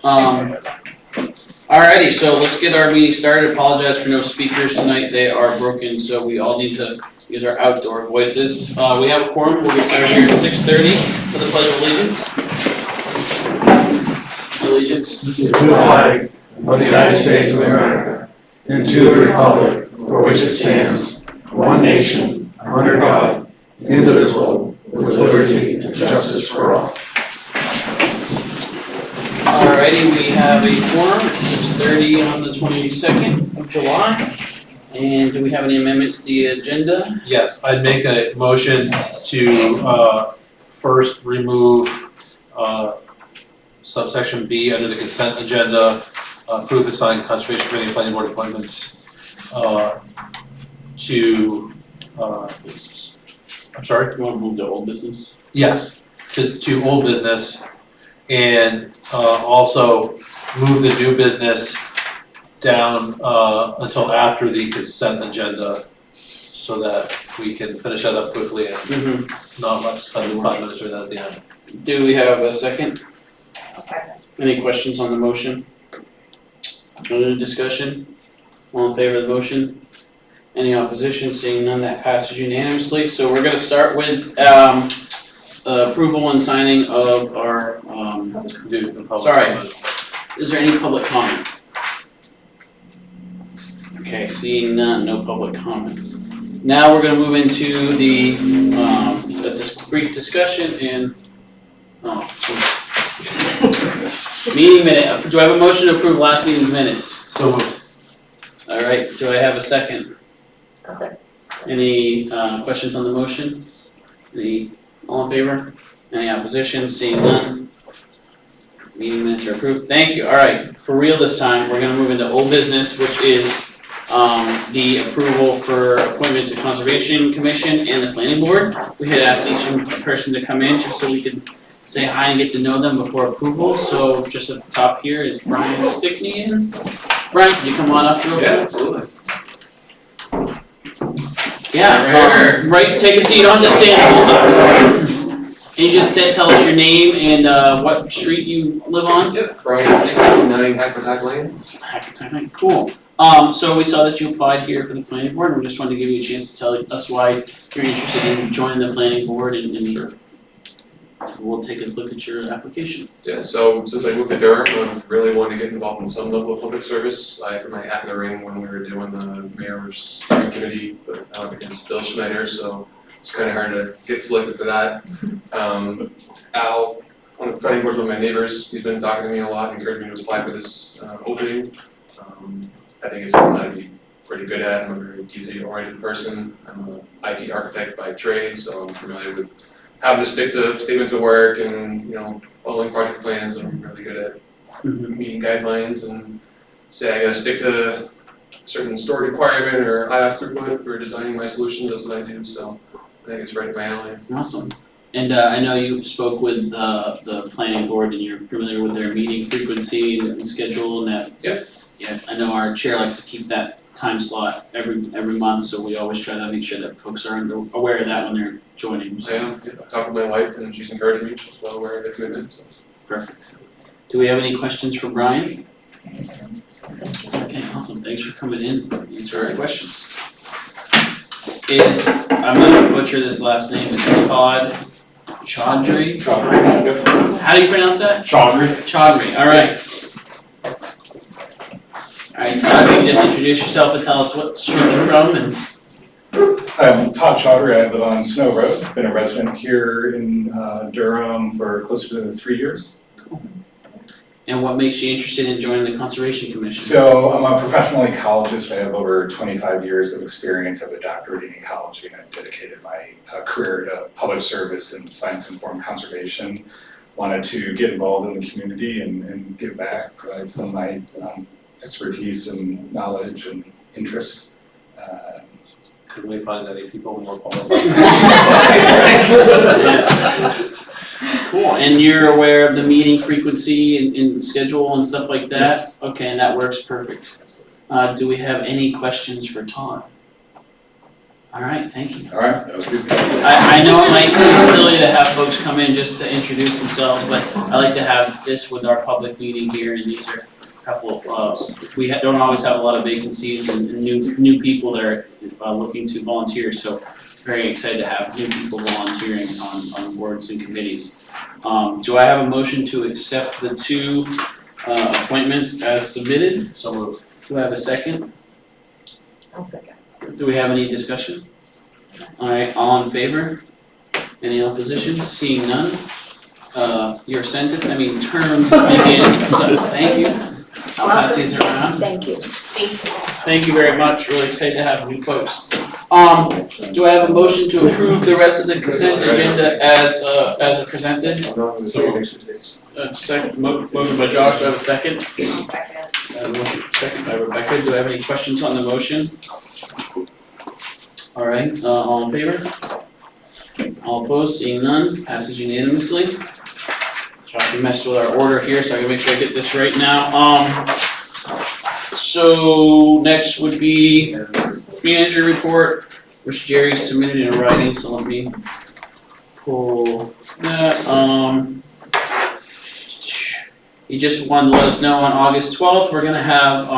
Alrighty, so let's get our meeting started. Apologize for no speakers tonight. They are broken, so we all need to use our outdoor voices. We have a quorum. We'll get started here at 6:30 for the Pledge of Allegiance. To the flag of the United States of America and to the republic for which it stands, one nation, under God, indivisible, with liberty and justice for all. Alrighty, we have a quorum at 6:30 on the 22nd of July. And do we have any amendments to the agenda? Yes, I'd make a motion to first remove subsection B under the consent agenda, approve and sign Conservation Committee and Planning Board appointments to, I'm sorry? You want to move to old business? Yes, to old business, and also move the new business down until after the consent agenda, so that we can finish that up quickly and not much spend 5 minutes or that at the end. Do we have a second? I'll second. Any questions on the motion? Any discussion? All in favor of the motion? Any opposition? Seeing none, that passes unanimously. So we're gonna start with approval and signing of our, Do the public Sorry. comment. is there any public comment? Okay, seeing none, no public comment. Now we're gonna move into the, brief discussion and, meeting minute. Do I have a motion to approve last meeting's minutes? So moved. Alright, do I have a second? I'll second. Any questions on the motion? All in favor? Any opposition? Seeing none? Meeting minutes are approved. Thank you. Alright, for real this time, we're gonna move into old business, which is the approval for appointments to Conservation Commission and the Planning Board. We had asked each person to come in just so we could say hi and get to know them before approval. So just at the top here is Brian Stickney in. Brian, can you come on up real quick? Absolutely. Yeah, right, take a seat on the stand the whole time. Can you just tell us your name and what street you live on? Yep, Brian Stickney, 9 Hackensack Lane. Cool. So we saw that you applied here for the planning board, and we just wanted to give you a chance to tell us why you're interested in joining the planning board and we'll take a look at your application. Yeah, so since I moved to Durham, I really wanted to get involved in some level of public service. I threw my hat in the ring when we were doing the mayor's steering committee, but out against Bill Schneider, so it's kind of hard to get selected for that. Al, one of the planning boards, one of my neighbors, he's been talking to me a lot, encouraged me to apply for this opening. I think it's something I'd be pretty good at. I'm a very detail-oriented person. I'm an IT architect by trade, so I'm familiar with having to stick to statements of work and, following project plans. I'm really good at meeting guidelines and say I gotta stick to a certain storage requirement or IOS throughput for designing my solutions. That's what I do, so I think it's right up my alley. Awesome. And I know you spoke with the planning board and you're familiar with their meeting frequency and schedule and that. Yep. Yeah, I know our chair likes to keep that time slot every month, so we always try to make sure that folks are aware of that when they're joining. I am. I talked with my wife and she's encouraged me. She's well aware of the commitment. So. Perfect. Do we have any questions for Brian? Okay, awesome. Thanks for coming in and answering our questions. I'm gonna butcher this last name, it's Todd Chaudhry? Yep. How do you pronounce that? Chaudhry. Chaudhry, alright. Alright, Todd, can you just introduce yourself and tell us what street you're from and I'm Todd Chaudhry. I live on Snow Road. Been a resident here in Durham for close to 3 years. what makes you interested in joining the Conservation Commission? So I'm a professional ecologist. I have over 25 years of experience. I have a doctorate in ecology and I've dedicated my career to public service and science-informed conservation. Wanted to get involved in the community and give back, provide some of my expertise and knowledge and interest. Could we find any people more qualified? Yes. Cool, and you're aware of the meeting frequency and schedule and stuff like that? Yes. Okay, and that works perfect. Do we have any questions for Todd? All right, thank you. All right, that was good. I know it might seem silly to have folks come in just to introduce themselves, but I like to have this with our public meeting here, and these are a couple of, we don't always have a lot of vacancies and new people that are looking to volunteer, so very excited to have new people volunteering on boards and committees. Do I have a motion to accept the two appointments as submitted? So moved. Do I have a second? I'll second. Do we have any discussion? Alright, all in favor? Any opposition? Seeing none? Your terms begin, so thank you. I'll pass these around. Thank you. Thank you very much, really excited to have new folks. Do I have a motion to approve the rest of the consent agenda as presented? Motion by Josh, do I have a second? I'll second. Second by Rebecca, do I have any questions on the motion? Alright, all in favor? All opposed, seeing none, passes unanimously. Josh, we messed with our order here, so I gotta make sure I get this right now. So next would be manager report, which Jerry submitted in writing, so let me pull that, he just wanted to let us know on August 12th, we're gonna have,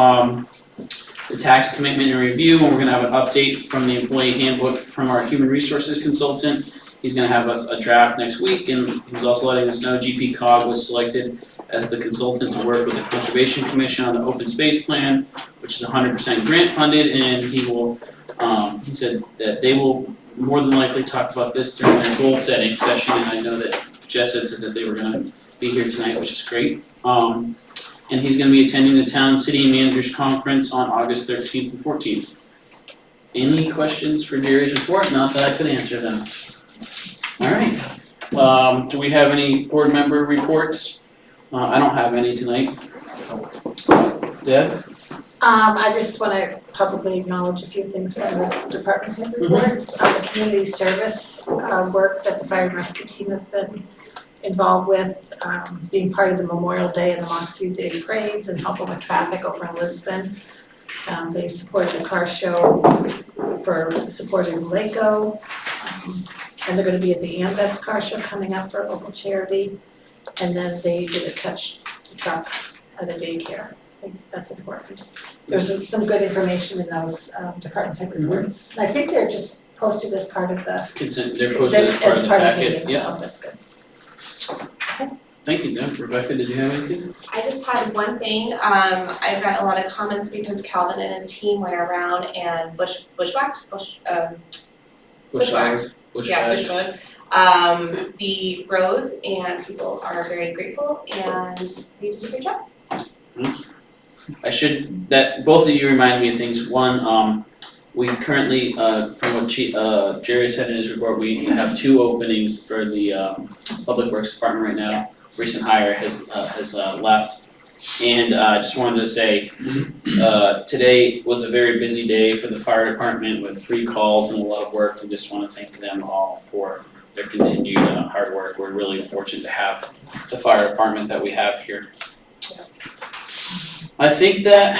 the tax commitment and review, and we're gonna have an update from the employee handbook from our human resources consultant. He's gonna have us a draft next week, and he was also letting us know GP Cog was selected as the consultant to work with the Conservation Commission on the open space plan, which is 100% grant funded, and he will, he said that they will more than likely talk about this during their goal setting session, and I know that Jess had said that they were gonna be here tonight, which is great. And he's gonna be attending the Town City Managers Conference on August 13th and 14th. Any questions for Jerry's report? Not that I could answer them. Alright, do we have any board member reports? I don't have any tonight. Deb? I just wanna publicly acknowledge a few things from the department head reports. The community service work that the fire and rescue team have been involved with, being part of the Memorial Day and the Moxie Day parades and helping with traffic over in Lisbon. They supported the car show for supporting Laco. And they're gonna be at the Ambets car show coming up for a local charity. And then they did a touch truck at a daycare. I think that's important. There's some good information in those department head reports. And I think they're just posted as part of the. Consent, they're posted as part of the packet, meeting, yeah. so that's good. Thank you, Deb. Rebecca, did you have anything? I just had one thing, I've got a lot of comments because Calvin and his team went around and bushwhacked the roads, and people are very grateful and they did a great job. Both of you reminded me of things. One, we currently, from what Jerry said in his report, we have 2 openings for the Public Works Department right now. Yes. Recent hire has left. And I just wanted to say, today was a very busy day for the fire department with 3 calls and a lot of work, and just want to thank them all for their continued hard work. We're really fortunate to have the fire department that we have here. I think that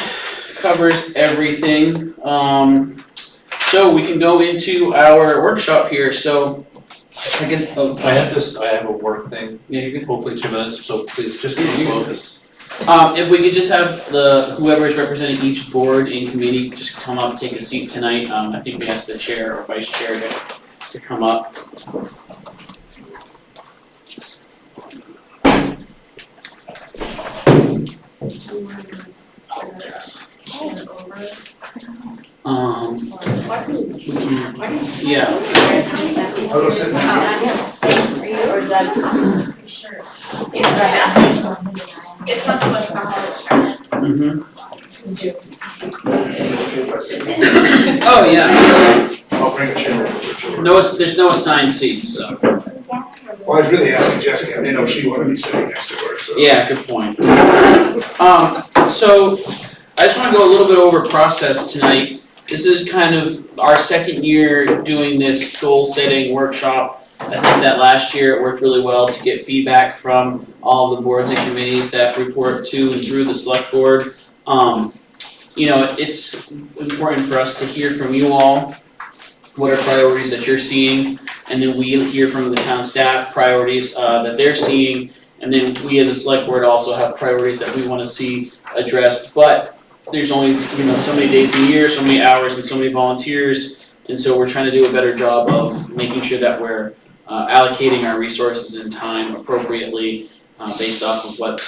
covers everything. So we can go into our workshop here, so I can, I have a work thing, yeah, you can. hopefully 2 minutes, so please just go Yeah, you slow, can. 'cause If we could just have whoever is representing each board and committee just come up, take a seat tonight. I think we asked the chair or vice chair to come up. Yeah. I'll go sit down. Or is that? Sure. It's not the most complicated. Mhm. If I sit down. Oh, yeah. I'll bring a chair over. No, there's no assigned seats, so. Well, I was really asking Jessica, I didn't know she wanted me sitting next to her, so. Yeah, good point. So I just wanna go a little bit over process tonight. This is kind of our second year doing this goal setting workshop. I think that last year it worked really well to get feedback from all the boards and committees that report to and through the select board. It's important for us to hear from you all what are priorities that you're seeing, and then we hear from the town staff priorities that they're seeing, and then we as a select board also have priorities that we wanna see addressed, but there's only, so many days in a year, so many hours and so many volunteers, and so we're trying to do a better job of making sure that we're allocating our resources and time appropriately based off of what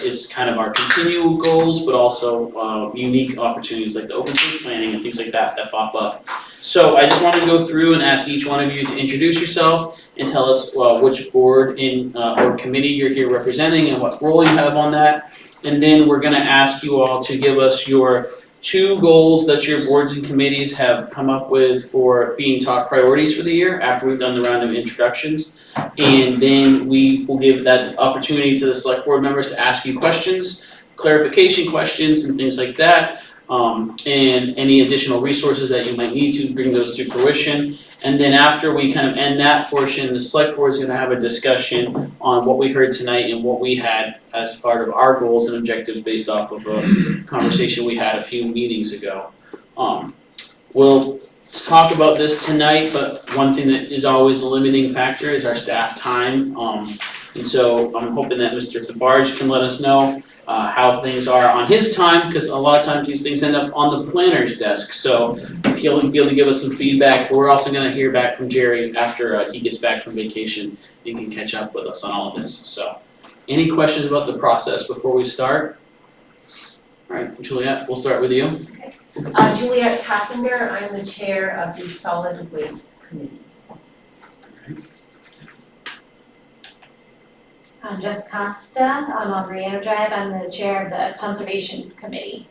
is kind of our continual goals, but also unique opportunities like the open space planning and things like that pop up. So I just want to go through and ask each one of you to introduce yourself and tell us which board or committee you're here representing and what role you have on that. And then we're gonna ask you all to give us your 2 goals that your boards and committees have come up with for being top priorities for the year after we've done the round of introductions. And then we will give that opportunity to the select board members to ask you questions, clarification questions and things like that. And any additional resources that you might need to bring those to fruition. And then after we kind of end that portion, the select board is gonna have a discussion on what we heard tonight and what we had as part of our goals and objectives based off of a conversation we had a few meetings ago. We'll talk about this tonight, but one thing that is always a limiting factor is our staff time. And so I'm hoping that Mr. DeBarge can let us know how things are on his time, because a lot of times these things end up on the planner's desk, so he'll be able to give us some feedback. We're also gonna hear back from Jerry after he gets back from vacation and can catch up with us on all of this, so. Any questions about the process before we start? Alright, Juliet, we'll start with you. Juliet Kaffender, I'm the chair of the Solid Waste Committee. I'm Jess Costa, I'm on Riano Drive, I'm the chair of the Conservation Committee.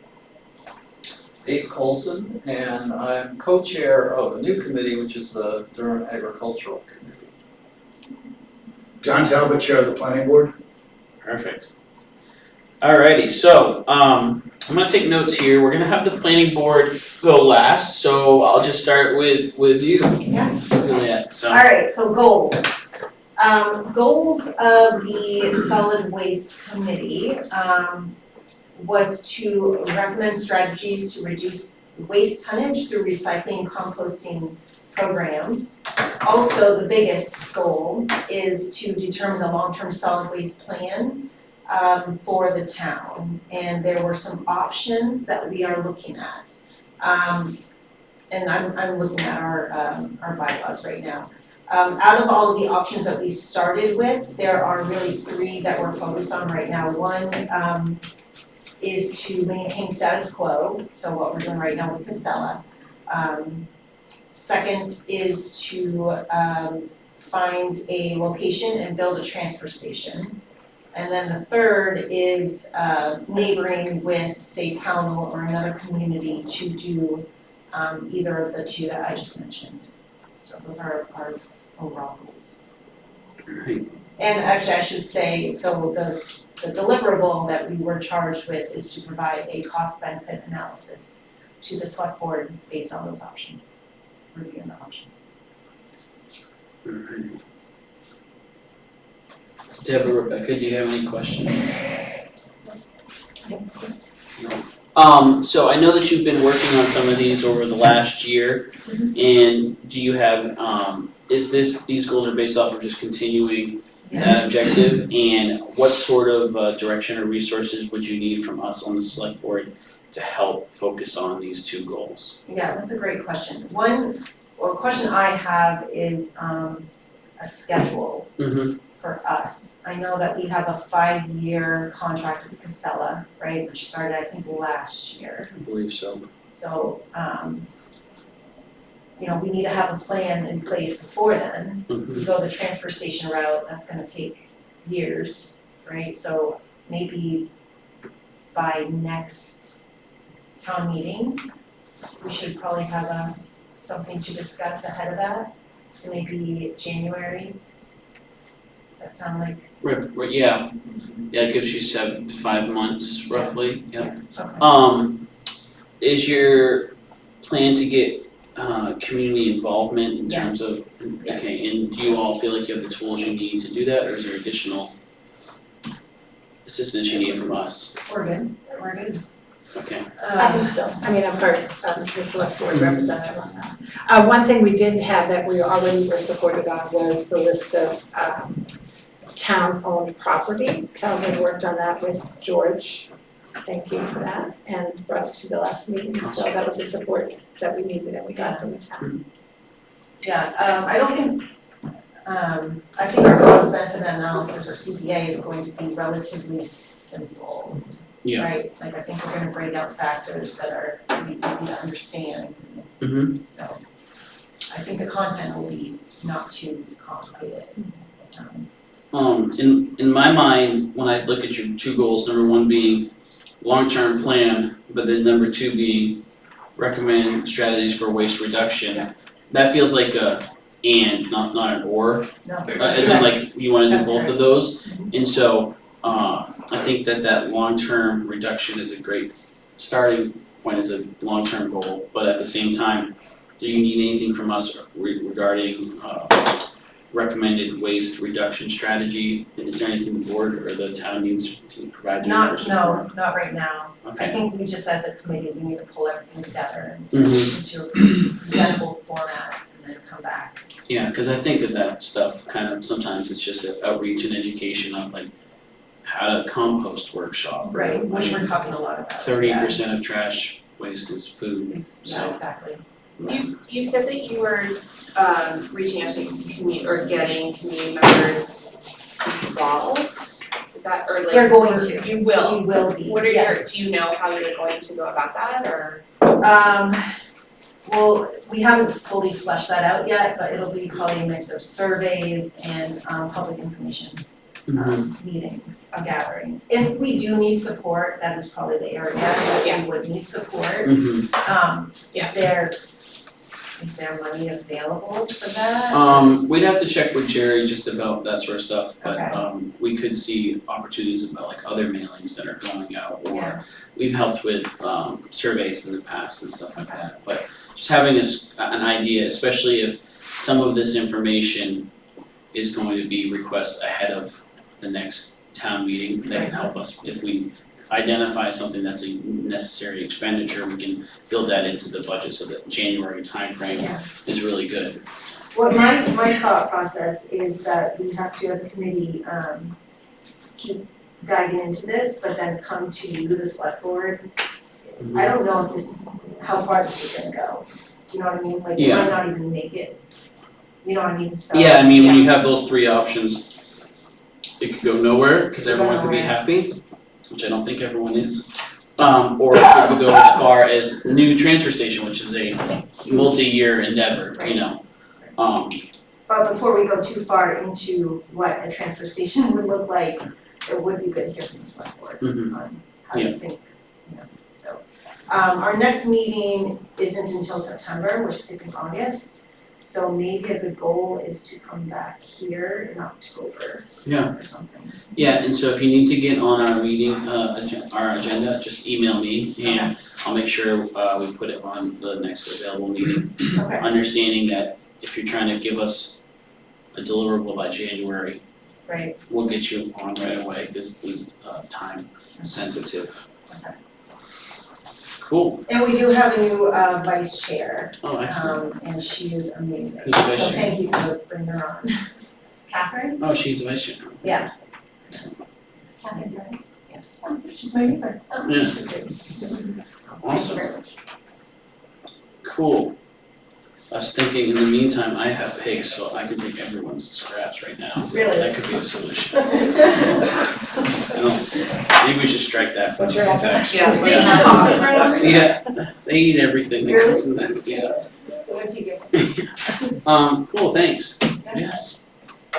Dave Colson, and I'm co-chair of a new committee, which is the Durham Agricultural Committee. John Talbot, Chair of the Planning Board. Perfect. Alrighty, so I'm gonna take notes here. We're gonna have the planning board go last, so I'll just start with you. Yeah. Juliet, so. Alright, so goals. Goals of the Solid Waste Committee, was to recommend strategies to reduce waste tonnage through recycling, composting programs. Also, the biggest goal is to determine the long-term solid waste plan for the town. And there were some options that we are looking at. And I'm looking at our bylaws right now. Out of all of the options that we started with, there are really 3 that we're focused on right now. One is to maintain status quo, so what we're doing right now with Casella. Second is to find a location and build a transfer station. And then the third is neighboring with, say, Pownell or another community to do either of the 2 that I just mentioned. So those are our overall goals. Alright, And actually, I should say, so the deliverable that we were charged with is to provide a cost-benefit analysis to the select board based on those options, reviewing the options. alright. Deborah, Rebecca, do you have any questions? So I know that you've been working on some of these over the last year, and do you have, these goals are based off of just continuing that objective, and what sort of direction or resources would you need from us on the select board to help focus on these 2 goals? Yeah, that's a great question. Question I have is a schedule for us. I know that we have a 5-year contract with Casella, right, which started, I think, last year. I believe so. So, we need to have a plan in place before then. We go the transfer station route, that's gonna take years, right? So maybe by next town meeting, we should probably have something to discuss ahead of that. So maybe January. Does that sound like? Right, yeah, it gives you 7 to 5 months roughly, yeah. Okay. Is your plan to get community involvement in terms of, Yes. okay, and do you all feel like you have the tools you need to do that, or is there additional assistance you need from us? We're good. Okay, I think so. I mean, I'm part of the select board representative on that. One thing we did have that we already were supported on was the list of town-owned property. Calvin worked on that with George. Thank you for that, and brought it to the last meeting, so that was the support that we needed and we got from the town. Yeah, I don't think, I think our cost benefit analysis or CPA is going to be relatively simple. Yeah. Right, like I think we're gonna break out factors that are gonna be easy to understand, so I think the content will be not too complicated. In my mind, when I look at your two goals, number one being long-term plan, but then number two being recommend strategies for waste reduction, that feels like a and, not an or. No, As in like, you wanna do That's both right. of those, and so, I think that long-term reduction is a great starting point as a long-term goal, but at the same time, do you need anything from us regarding, recommended waste reduction strategy? And is there anything the board or the town needs to provide you for support? not right now. I Okay. think we just as a committee, we need to pull everything together and Mhm. into a presentable format and then come back. Yeah, cause I think that stuff kind of, sometimes it's just an outreach and education of like how to compost workshop. or, Right, I which mean, we're talking a lot about. 30% of trash waste is food. Yeah, so- exactly. You said that you were reaching out to or getting community members involved, is that, or like? We're going to. You will? We will be, What are your, yes. do you know how you're going to go about that, or? Well, we haven't fully fleshed that out yet, but it'll be probably a mix of surveys and public information meetings, gatherings. If we do need support, that is probably the area that we would need support. Is there money available for that? We'd have to check with Jerry just about that sort of stuff, but Okay. we could see opportunities about like other mailings that are going out, or Yeah. we've helped with surveys in the past and stuff like that, but just having an idea, especially if some of this information is going to be requests ahead of the next town meeting, that can help us. If we identify something that's a necessary expenditure, we can build that into the budget, so that January timeframe Yeah. is really good. Well, my thought process is that we have to, as a committee, keep diving into this, but then come to you, the select board. I don't know if this, how far this is gonna go, do you know what I mean? Like, it might not even make it, you know what I mean, so. Yeah, I mean, when you have those three options, it could go nowhere, cause everyone could be happy, which I don't think everyone is. Or it could go as far as the new transfer station, which is a multi-year endeavor, you know. But before we go too far into what a transfer station would look like, it would be good to hear from the select board on how you think, you know, so. Our next meeting isn't until September, we're skipping August. So maybe a good goal is to come back here in October Yeah. or something. Yeah, and so if you need to get on our meeting, our agenda, just email me and I'll make sure we put it on the next available meeting. Okay. Understanding that if you're trying to give us a deliverable by January, Right, we'll get you on right away, because it's time sensitive. okay. Cool, And we do have a new vice chair, oh, excellent. and she is amazing. Who's the vice So chair? thank you for bringing her on. Catherine? Oh, she's the vice chair. Yeah. Excellent. Yes. She's my neighbor. Yeah. She's great. Awesome. Thank you very much. Cool. I was thinking, in the meantime, I have pigs, so I could take everyone's scraps right now, so Really? that could be a solution. I don't, maybe we should strike that from the transaction. Yeah, we Yeah. have office already. Yeah, they eat everything that comes in that, yeah. What do you get? Cool, thanks. Yes.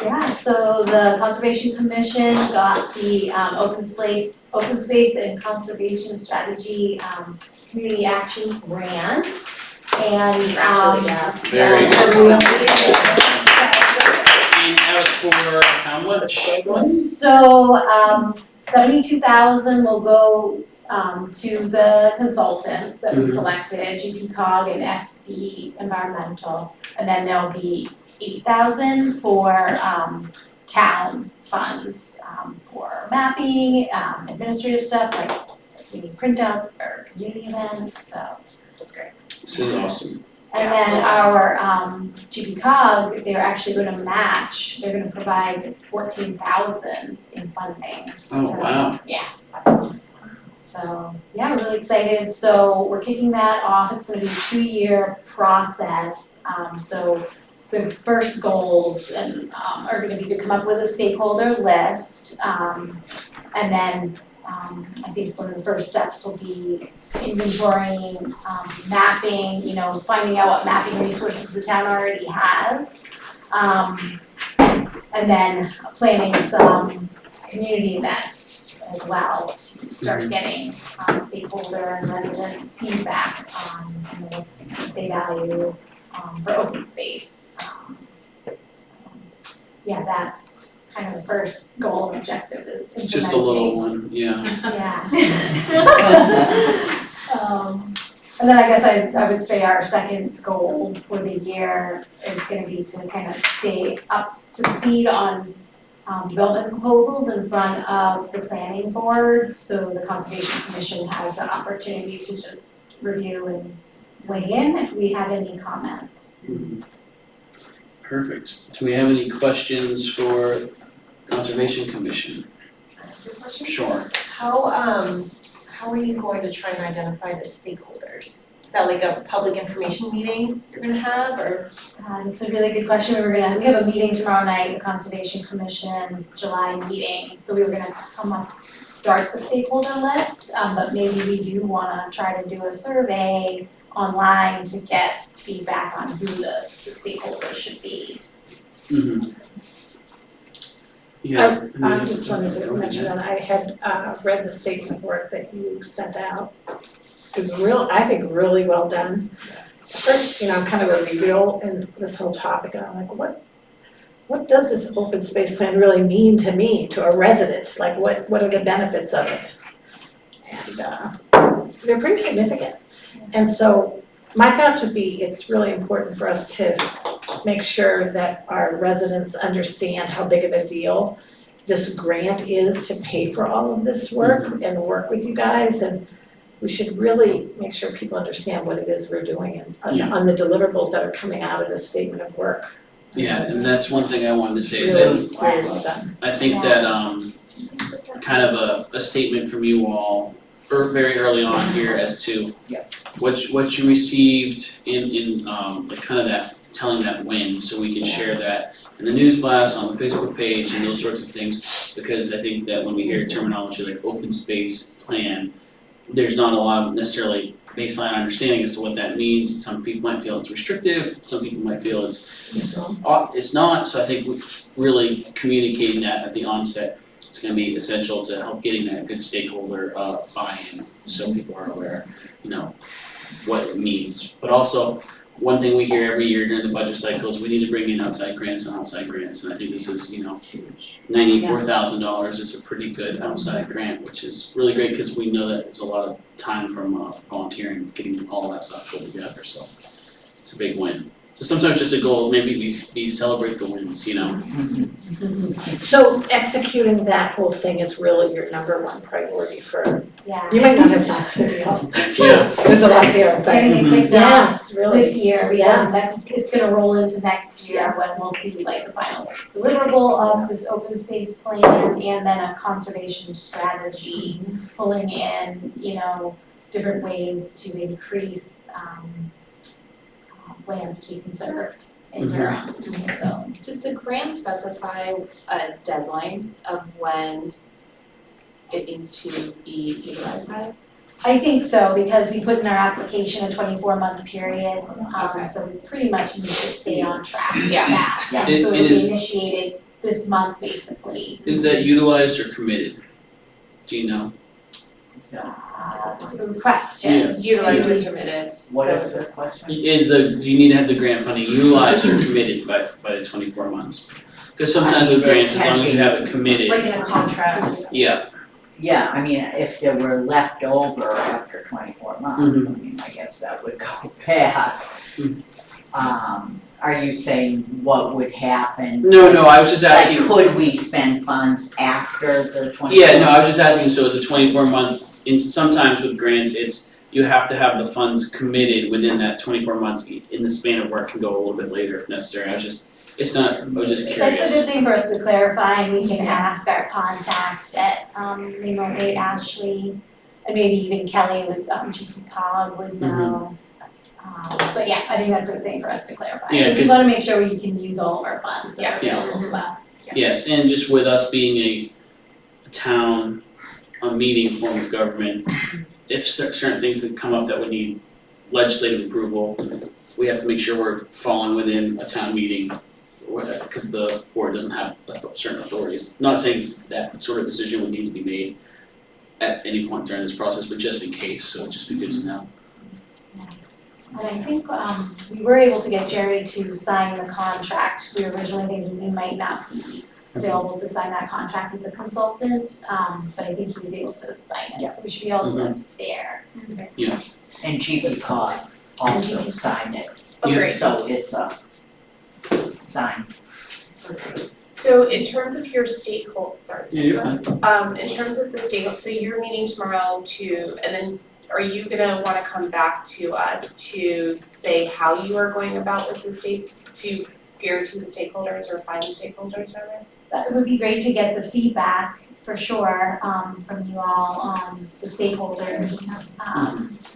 Yeah, so the Conservation Commission got the open space and conservation strategy community action grant. And Congratulations. Very yeah, good. so And that was for how much? So 72,000 will go to the consultants that we Mhm. selected, GPCOG and FB Environmental. And then there'll be 8,000 for town funds for mapping, administrative stuff like we need printouts for community events, so that's great. This is awesome. And then our GP-COG, they're actually gonna match, they're gonna provide 14,000 in funding. Oh, So, wow. Yeah, that's awesome. So, yeah, really excited, so we're kicking that off, it's gonna be a 2-year process. So the first goals are gonna be to come up with a stakeholder list. And then I think one of the first steps will be inventorying, mapping, finding out what mapping resources the town already has. And then planning some community events as well to start getting stakeholder and resident feedback on what they value for open space. So, yeah, that's kind of the first goal and objective is implementing. Just a little one, yeah. Yeah. And then I guess I would say our second goal for the year is gonna be to kind of stay up to speed on development proposals in front of the planning board, so the Conservation Commission has the opportunity to just review and weigh in if we have any comments. Perfect. Do we have any questions for Conservation Commission? Can I ask you a question? Sure. How are you going to try and identify the stakeholders? Is that like a public information meeting you're gonna have, or? It's a really good question. We have a meeting tomorrow night, the Conservation Commission's July meeting, so we were gonna start the stakeholder list, but maybe we do wanna try to do a survey online to get feedback on who the stakeholders should be. Mm-hmm. Yeah. I just wanted to mention that I had read the statement of work that you sent out. It was I think really well done. First, kind of a reveal in this whole topic, and I'm like, what does this open space plan really mean to me, to a resident? Like, what are the benefits of it? And they're pretty significant. And so my thoughts would be, it's really important for us to make sure that our residents understand how big of a deal this grant is to pay for all of this work and work with you guys. And we should really make sure people understand what it is we're doing and on the deliverables that are coming out of this statement of work. Yeah, and that's one thing I wanted to say is Really that well done. I think that kind of a statement from you all very early on here as to what you received in like kind of that telling that win, so we can share that in the news blast, on the Facebook page, and those sorts of things, because I think that when we hear terminology like open space plan, there's not a lot of necessarily baseline understanding as to what that means. Some people might feel it's restrictive, some people might feel it's not, so I think really communicating that at the onset is gonna be essential to help getting that good stakeholder buy-in, so people are aware, what it means. But also, one thing we hear every year during the budget cycle is we need to bring in outside grants, and I think this is, $94,000 is a pretty good outside grant, which is really great, because we know that it's a lot of time from volunteering, getting all that stuff put together, so it's a big win. So sometimes just a goal, maybe we celebrate the wins, So executing that whole thing is really your number one priority for, Yeah. you might not have time for anything else. Yeah. There's a lot there, but Getting it kicked off yes, really. this year, Yeah. because it's gonna roll into next year when we'll see like the final deliverable of this open space plan and then a conservation strategy, pulling in, different ways to increase lands to be conserved in Durham, so. Does the grant specify a deadline of when it needs to be utilized by? I think so, because we put in our application a 24-month period, Okay. so we pretty much need to stay on track with Yeah. that. Yeah. So it'll It is- be initiated this month, basically. Is that utilized or committed? Do you know? That's a good question. Utilized or committed, What so is the it's- question? Do you need to have the grant funding utilized or committed by the 24 months? Because sometimes with grants, as long as you have it committed, Like in a contract? yeah, Yeah, I mean, if there were left over after 24 months, I guess that would go bad. Are you saying what would happen? no, I was just Like, asking, could we spend funds after the 24? yeah, no, I was just asking, so it's a 24-month sometimes with grants, it's, you have to have the funds committed within that 24 months. In the span of work can go a little bit later if necessary. I was just curious. That's a good thing for us to clarify, and we can ask our contact at, remotely, Ashley, and maybe even Kelly with, GP Cog would know. But yeah, I think that's a good thing for us to clarify. Yeah, Because we 'cause- wanna make sure we can use all of our funds that are Yeah. available to us. Yes, and just with us being a town, a meeting form of government, if certain things that come up that would need legislative approval, we have to make sure we're falling within a town meeting, because the board doesn't have certain authorities. Not saying that sort of decision would need to be made at any point during this process, but just in case, so it'd just be good to know. And I think, we were able to get Jerry to sign the contract. We were originally thinking we might not be available to sign that contract with the consultant, but I think he was able to sign it, so we should be all set there. And GP Cog also signed it, Oh, great. so it's a sign. So in terms of your stakeholder, sorry. Yeah, you're fine. In terms of the stakeholder, so you're meeting tomorrow to, and then are you gonna wanna come back to us to say how you are going about with the to guarantee the stakeholders or find the stakeholders rather? But it would be great to get the feedback for sure, from you all on the stakeholders.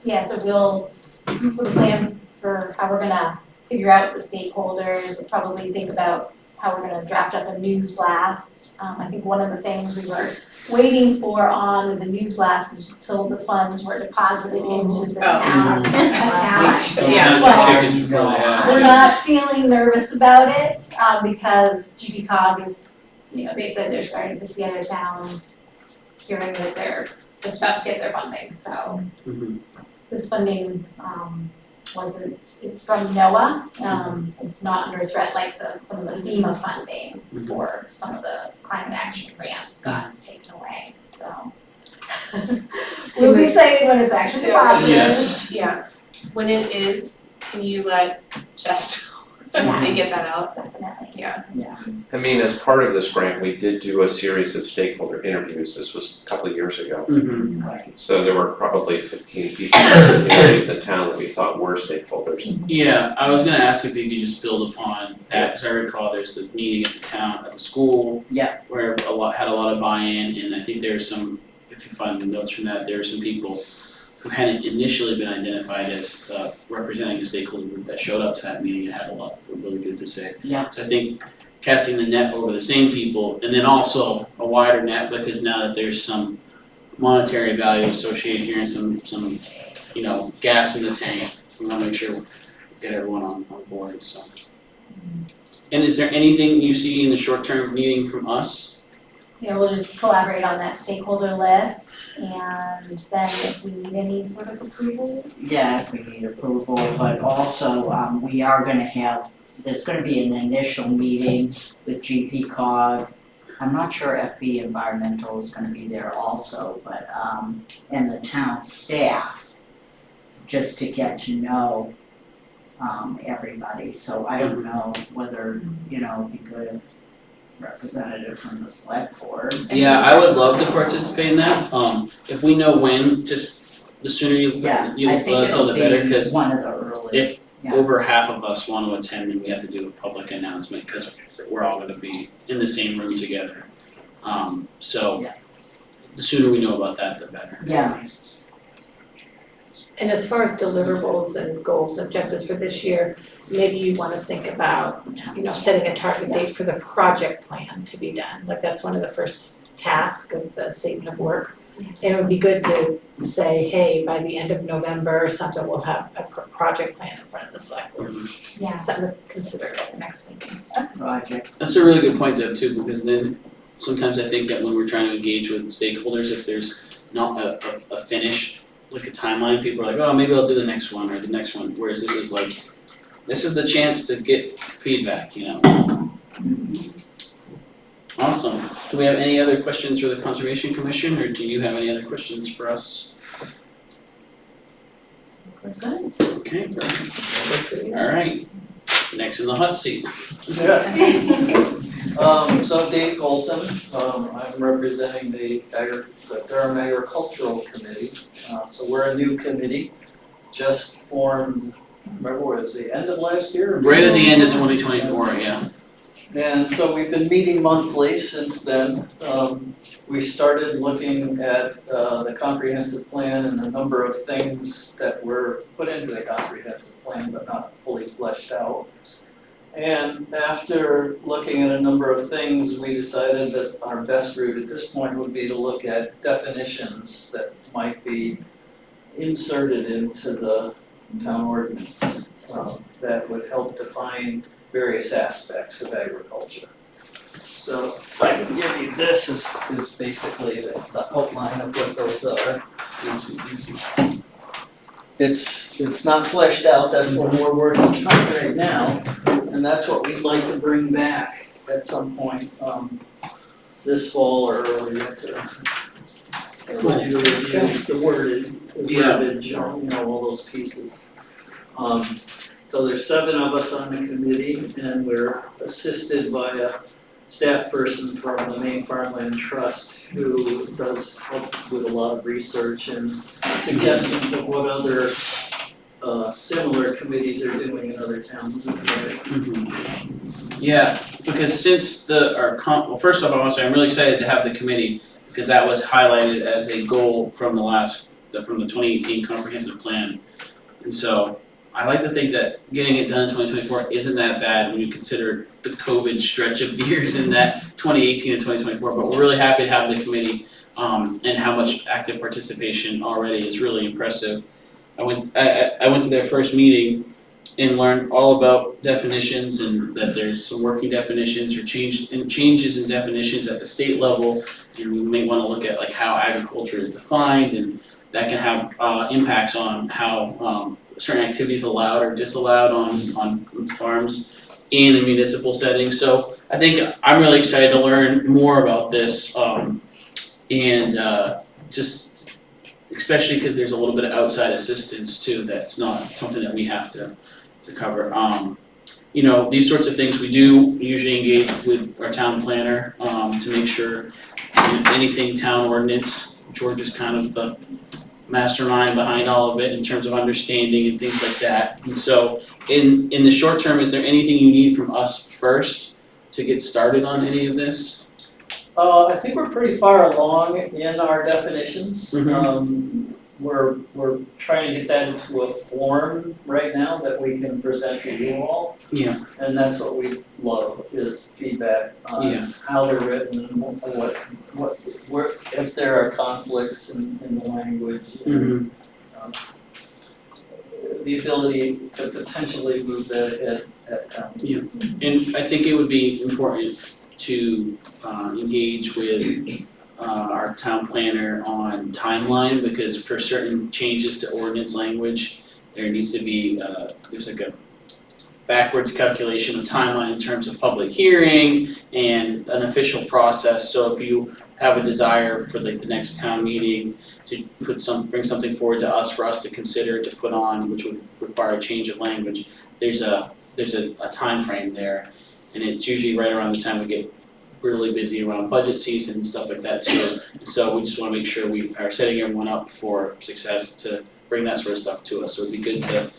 Yeah, so we'll put a plan for how we're gonna figure out the stakeholders, probably think about how we're gonna draft up a news blast. I think one of the things we were waiting for on the news blast is until the funds were deposited into the town account. Don't Yeah. count your chickens before they hatch. We're not feeling nervous about it, because GP Cog is, they said they're starting to see other towns hearing that they're just about to get their funding, so Mhm. this funding, it's from NOAA, it's not under threat like some of the FEMA funding for some of the climate action grants got taken away, so. We'll be excited when it's actually deposited. Yes. Yeah, when it is, can you let Jess know Yeah. to get that out? Definitely. Yeah. I mean, as part of this grant, we did do a series of stakeholder interviews. This was a couple of years ago. Mhm. So there were probably 15 people in the town that we thought were stakeholders. Yeah, I was gonna ask if you could just build upon that, because I recall there's the meeting at the town, at the school. Yeah. Where had a lot of buy-in, and I think there's some, if you find the notes from that, there were some people who hadn't initially been identified as representing a stakeholder group that showed up to that meeting and had a lot, really good to say. Yeah. So I think casting the net over the same people, and then also a wider net, because now that there's some monetary value associated here and some gas in the tank, we wanna make sure we get everyone on board, so. And is there anything you see in the short term needing from us? We'll just collaborate on that stakeholder list, and then if we need any sort of approvals. Yeah, if we need approval, but also, we are gonna have, there's gonna be an initial meeting with GP Cog. I'm not sure FB Environmental is gonna be there also, but, and the town staff, just to get to know, everybody, so I don't know whether, it'd be good if representative from the select board. Yeah, I would love to participate in that, if we know when, just the sooner you Yeah, you I let think us know it'll the better, be cause one of the early. if Yeah. over half of us want to attend, then we have to do a public announcement, cause we're all gonna be in the same room together. So Yeah. the sooner we know about that, the better. Yeah. And as far as deliverables and goals and objectives for this year, maybe you wanna think about, setting a target date for the project plan to be done. Like that's one of the first tasks of the statement of work. And it would be good to say, hey, by the end of November or something, we'll have a project plan in front of the select board. Yeah. Something to consider at the next meeting. Project. That's a really good point, Deb, too, because then sometimes I think that when we're trying to engage with stakeholders, if there's not a finish, like a timeline, people are like, oh, maybe I'll do the next one or the next one, whereas this is like, this is the chance to get feedback, Awesome. Do we have any other questions for the Conservation Commission, or do you have any other questions for us? We're good. Okay, perfect. All right, next in the hot seat. So Dave Colson, I'm representing the Durham Agricultural Committee. So we're a new committee, just formed, remember, what was the end of last year? Right at the end of 2024, yeah. And so we've been meeting monthly since then. We started looking at the comprehensive plan and a number of things that were put into the comprehensive plan but not fully fleshed out. And after looking at a number of things, we decided that our best route at this point would be to look at definitions that might be inserted into the town ordinance that would help define various aspects of agriculture. So if I can give you this is basically the outline of what those are. It's not fleshed out, that's what we're working on right now, and that's what we'd like to bring back at some point, this fall or early winter. So when you review the verbiage, you know, all those pieces. So there's 7 of us on the committee, and we're assisted by a staff person from the Maine Farmland Trust who does help with a lot of research and suggestions of what other similar committees are doing in other towns in the area. Yeah, because since well, first off, I want to say I'm really excited to have the committee because that was highlighted as a goal from the 2018 comprehensive plan. And so I like to think that getting it done in 2024 isn't that bad when you consider the COVID stretch of years in that 2018 and 2024, but we're really happy to have the committee and how much active participation already is really impressive. I went to their first meeting and learned all about definitions and that there's some working definitions or changes in definitions at the state level, and we may want to look at like how agriculture is defined, and that can have impacts on how certain activities allowed or disallowed on farms in a municipal setting. So I think I'm really excited to learn more about this, and just especially because there's a little bit of outside assistance too. That's not something that we have to cover. You know, these sorts of things we do usually engage with our town planner to make sure anything town ordinance. George is kind of the mastermind behind all of it in terms of understanding and things like that. And so in the short term, is there anything you need from us first to get started on any of this? I think we're pretty far along in our definitions. We're trying to get that into a form right now that we can present to you all. Yeah. And that's what we love, is feedback on how they're written, what if there are conflicts in the language. The ability to potentially move that ahead at town. Yeah, and I think it would be important to engage with our town planner on timeline, because for certain changes to ordinance language, there needs to be, there's like a backwards calculation of timeline in terms of public hearing and an official process. So if you have a desire for like the next town meeting to bring something forward to us for us to consider to put on, which would require a change of language, there's a time frame there, and it's usually right around the time we get really busy around budget season and stuff like that too. So we just want to make sure we are setting everyone up for success to bring that sort of stuff to us. So it'd be good to,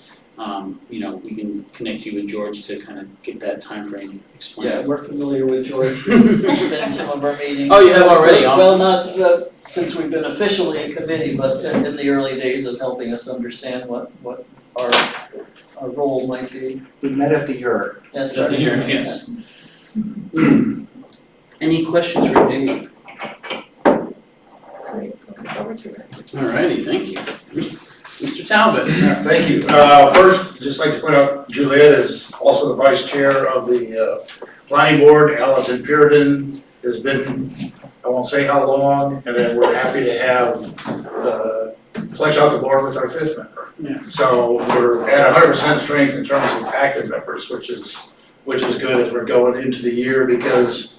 you know, we can connect you with George to kind of get that time frame explained. Yeah, we're familiar with George. He's been in some of our meetings. Oh, you have already? Well, not since we've been officially a committee, but in the early days of helping us understand what our role might be. We met at the yurt. That's At the right. yurt, yes. Any questions for Dave? Great, looking forward to it. Alrighty, thank you. Mr. Talbot. Yeah, thank you. First, I'd just like to point out Juliet is also the vice chair of the planning board. Allison Puritan has been, I won't say how long, and then we're happy to have flesh out the board with our 5th member. Yeah. So we're at 100% strength in terms of active members, which is good as we're going into the year, because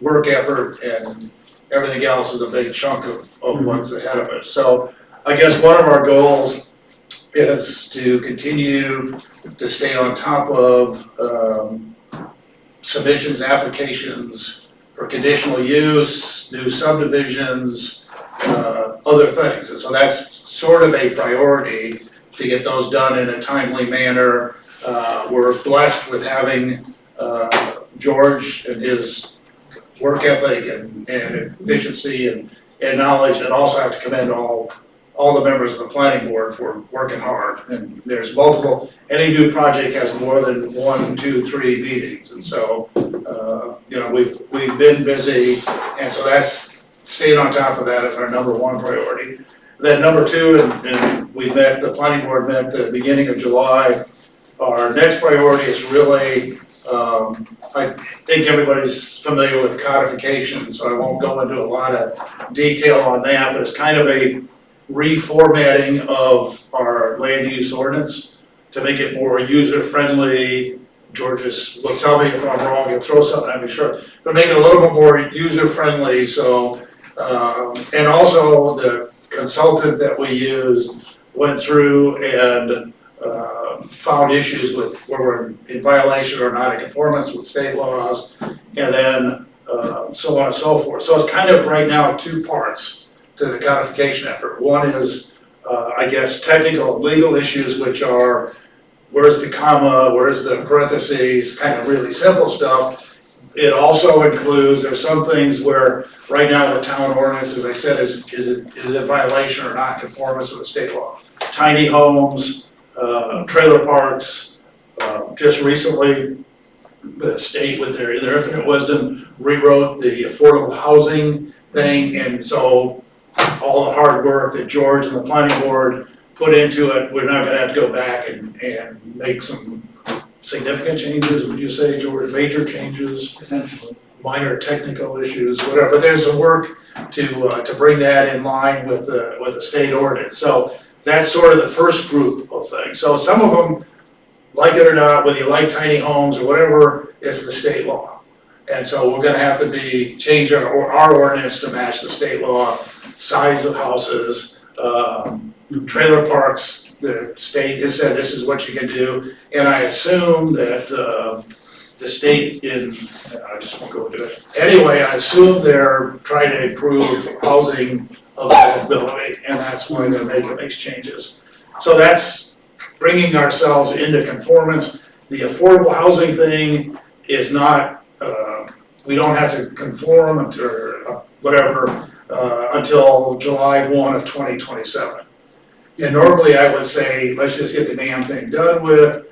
work effort and everything else is a big chunk of what's ahead of us. So I guess one of our goals is to continue to stay on top of submissions, applications for conditional use, new subdivisions, other things. And so that's sort of a priority to get those done in a timely manner. We're blessed with having George and his work ethic and efficiency and knowledge, and also have to commend all the members of the planning board for working hard. And there's multiple, any new project has more than 1, 2, 3 meetings. And so, we've been busy, and so that's staying on top of that is our number 1 priority. Then number 2, and the planning board met at the beginning of July. Our next priority is really, I think everybody's familiar with codification, so I won't go into a lot of detail on that, but it's kind of a reformatting of our land use ordinance to make it more user-friendly. George will tell me if I'm wrong, he'll throw something at me, sure. But make it a little bit more user-friendly, so, and also the consultant that we used went through and found issues with where we're in violation or not in conformance with state laws, and then so on and so forth. So it's kind of right now 2 parts to the codification effort. One is, I guess, technical legal issues, which are where's the comma, where's the parentheses, kind of really simple stuff. It also includes, there's some things where right now the town ordinance, as I said, is in violation or not in conformance with the state law. Tiny homes, trailer parks, just recently, the state with their infinite wisdom rewrote the affordable housing thing, and so all the hard work that George and the planning board put into it, we're not gonna have to go back and make some significant changes, would you say, George, major changes? Essentially. Minor technical issues, whatever, but there's some work to bring that in line with the state ordinance. So that's sort of the first group of things. So some of them, like it or not, whether you like tiny homes or whatever, it's the state law. And so we're gonna have to change our ordinance to match the state law, size of houses, trailer parks, the state has said this is what you can do. And I assume that the state I just won't go into it. Anyway, I assume they're trying to improve housing availability, and that's why they're making these changes. So that's bringing ourselves into conformance. The affordable housing thing is not, we don't have to conform or whatever until July 1 of 2027. And normally I would say, let's just get the damn thing done with,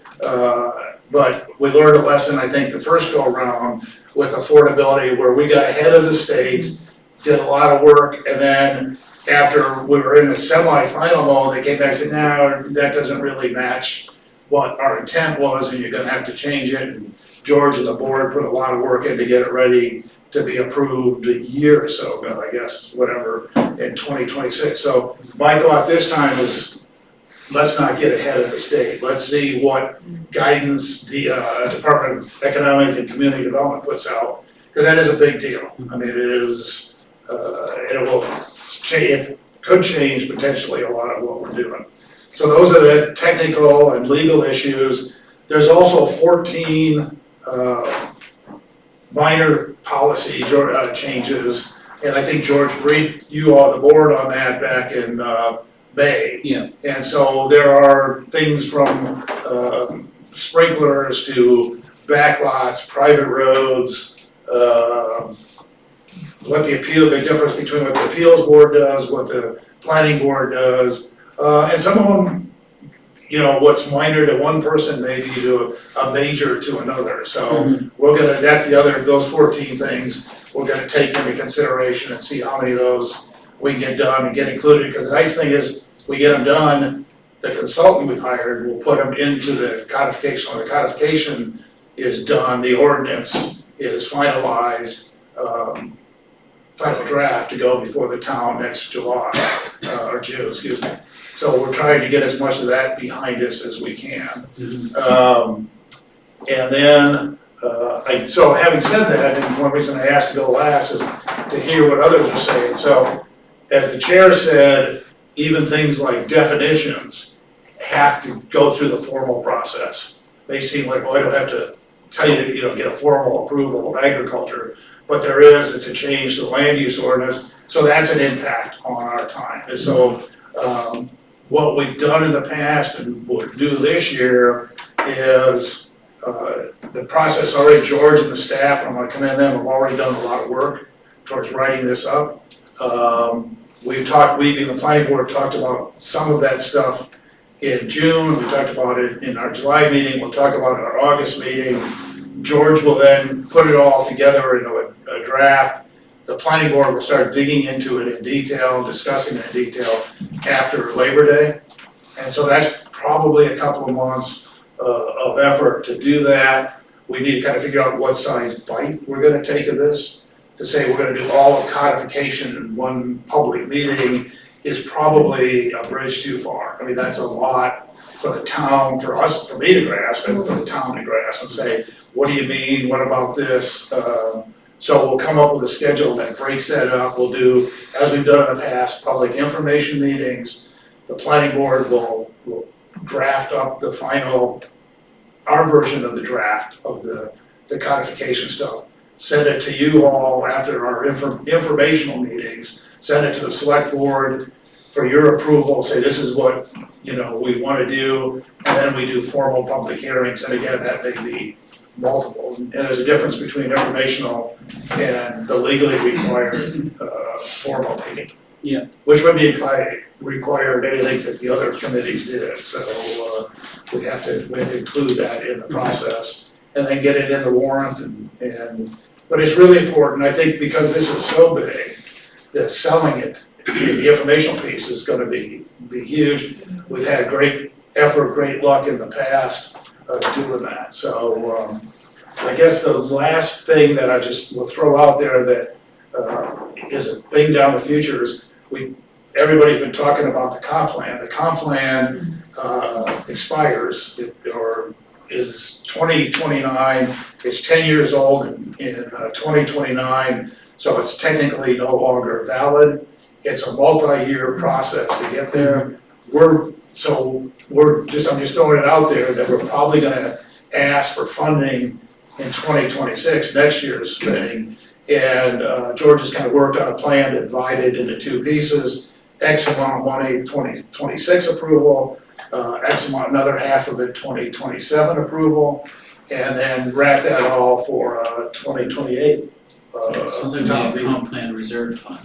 but we learned a lesson, I think, the first go around with affordability, where we got ahead of the state, did a lot of work, and then after we were in the semi-final mode, they came back and said, no, that doesn't really match what our intent was, and you're gonna have to change it. And George and the board put a lot of work in to get it ready to be approved a year or so ago, I guess, whatever, in 2026. So my thought this time is, let's not get ahead of the state. Let's see what guidance the Department of Economic and Community Development puts out, because that is a big deal. I mean, it is, it will change, it could change potentially a lot of what we're doing. So those are the technical and legal issues. There's also 14 minor policy changes, and I think George briefed you all, the board, on that back in May. Yeah. And so there are things from sprinklers to backlots, private roads, what the difference between what the appeals board does, what the planning board does, and some of them, what's minor to one person may be to a major to another. So that's the other, those 14 things we're gonna take into consideration and see how many of those we get done and get included. Because the nice thing is, we get them done, the consultant we've hired will put them into the codification. When the codification is done, the ordinance is finalized, final draft to go before the town next July, or June, excuse me. So we're trying to get as much of that behind us as we can. And then, so having said that, and one reason I asked to go last is to hear what others are saying. So as the chair said, even things like definitions have to go through the formal process. They seem like, well, I don't have to tell you, get a formal approval of agriculture. But there is, it's a change to the land use ordinance, so that's an impact on our time. And so, what we've done in the past and what we do this year is, the process already, George and the staff, I'm gonna commend them, have already done a lot of work towards writing this up. We being the planning board, talked about some of that stuff in June, we talked about it in our July meeting, we'll talk about it in our August meeting. George will then put it all together into a draft. The planning board will start digging into it in detail, discussing it in detail after Labor Day. And so that's probably a couple of months of effort to do that. We need to kind of figure out what size bite we're gonna take of this. To say we're gonna do all of codification in one public meeting is probably a bridge too far. I mean, that's a lot for the town, for us, for me to grasp, and for the town to grasp and say, what do you mean, what about this? So we'll come up with a schedule that breaks that up. We'll do, as we've done in the past, public information meetings. The planning board will draft up the final, our version of the draft of the codification stuff. Send it to you all after our informational meetings, send it to the select board for your approval, say this is what, we wanna do, and then we do formal public hearings, and again, that may be multiple. And there's a difference between informational and the legally required, formal meeting. Yeah. Which would be required anything that the other committees did, so, we have to include that in the process, and then get it in the warrant, but it's really important, I think, because this is so big, that selling it, the informational piece is gonna be huge. We've had great effort, great luck in the past, doing that, so, I guess the last thing that I just will throw out there that, is a thing down the future is, everybody's been talking about the comp plan. The comp plan, expires, or is 2029, it's 10 years old in 2029, so it's technically no longer valid. It's a multi-year process to get there. I'm just throwing it out there that we're probably gonna ask for funding in 2026, next year's thing. And George has kind of worked on a plan to divide it into two pieces, X amount of money, 2026 approval, X amount, another half of it, 2027 approval, and then wrap that all for 2028. Sounds like town a meeting. comp plan reserve fund.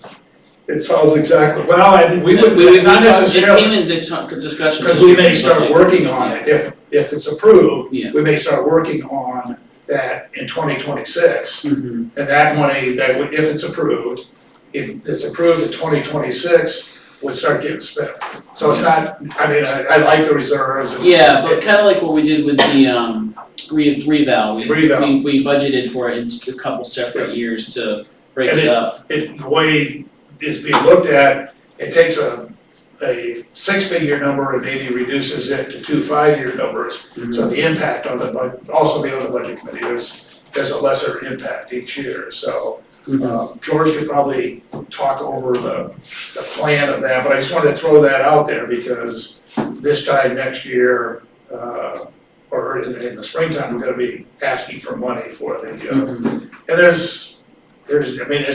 It sounds exactly, well, and we would, not It necessarily, came in discussion. because we may start working on it, if it's approved, Yeah. we may start working on that in 2026. Mhm. And that money, if it's approved, if it's approved in 2026, would start getting spent. So it's not, I like the reserves. Yeah, but kind of like what we did with the reval, we budgeted for it in a couple separate years to break And it up. The way it's being looked at, it takes a 6-figure number and maybe reduces it to 2 5-year numbers. So the impact on the budget, also be on the budget committee, there's a lesser impact each year, so. George could probably talk over the plan of that, but I just wanted to throw that out there because this time next year, or in the springtime, we're gonna be asking for money for the, and there's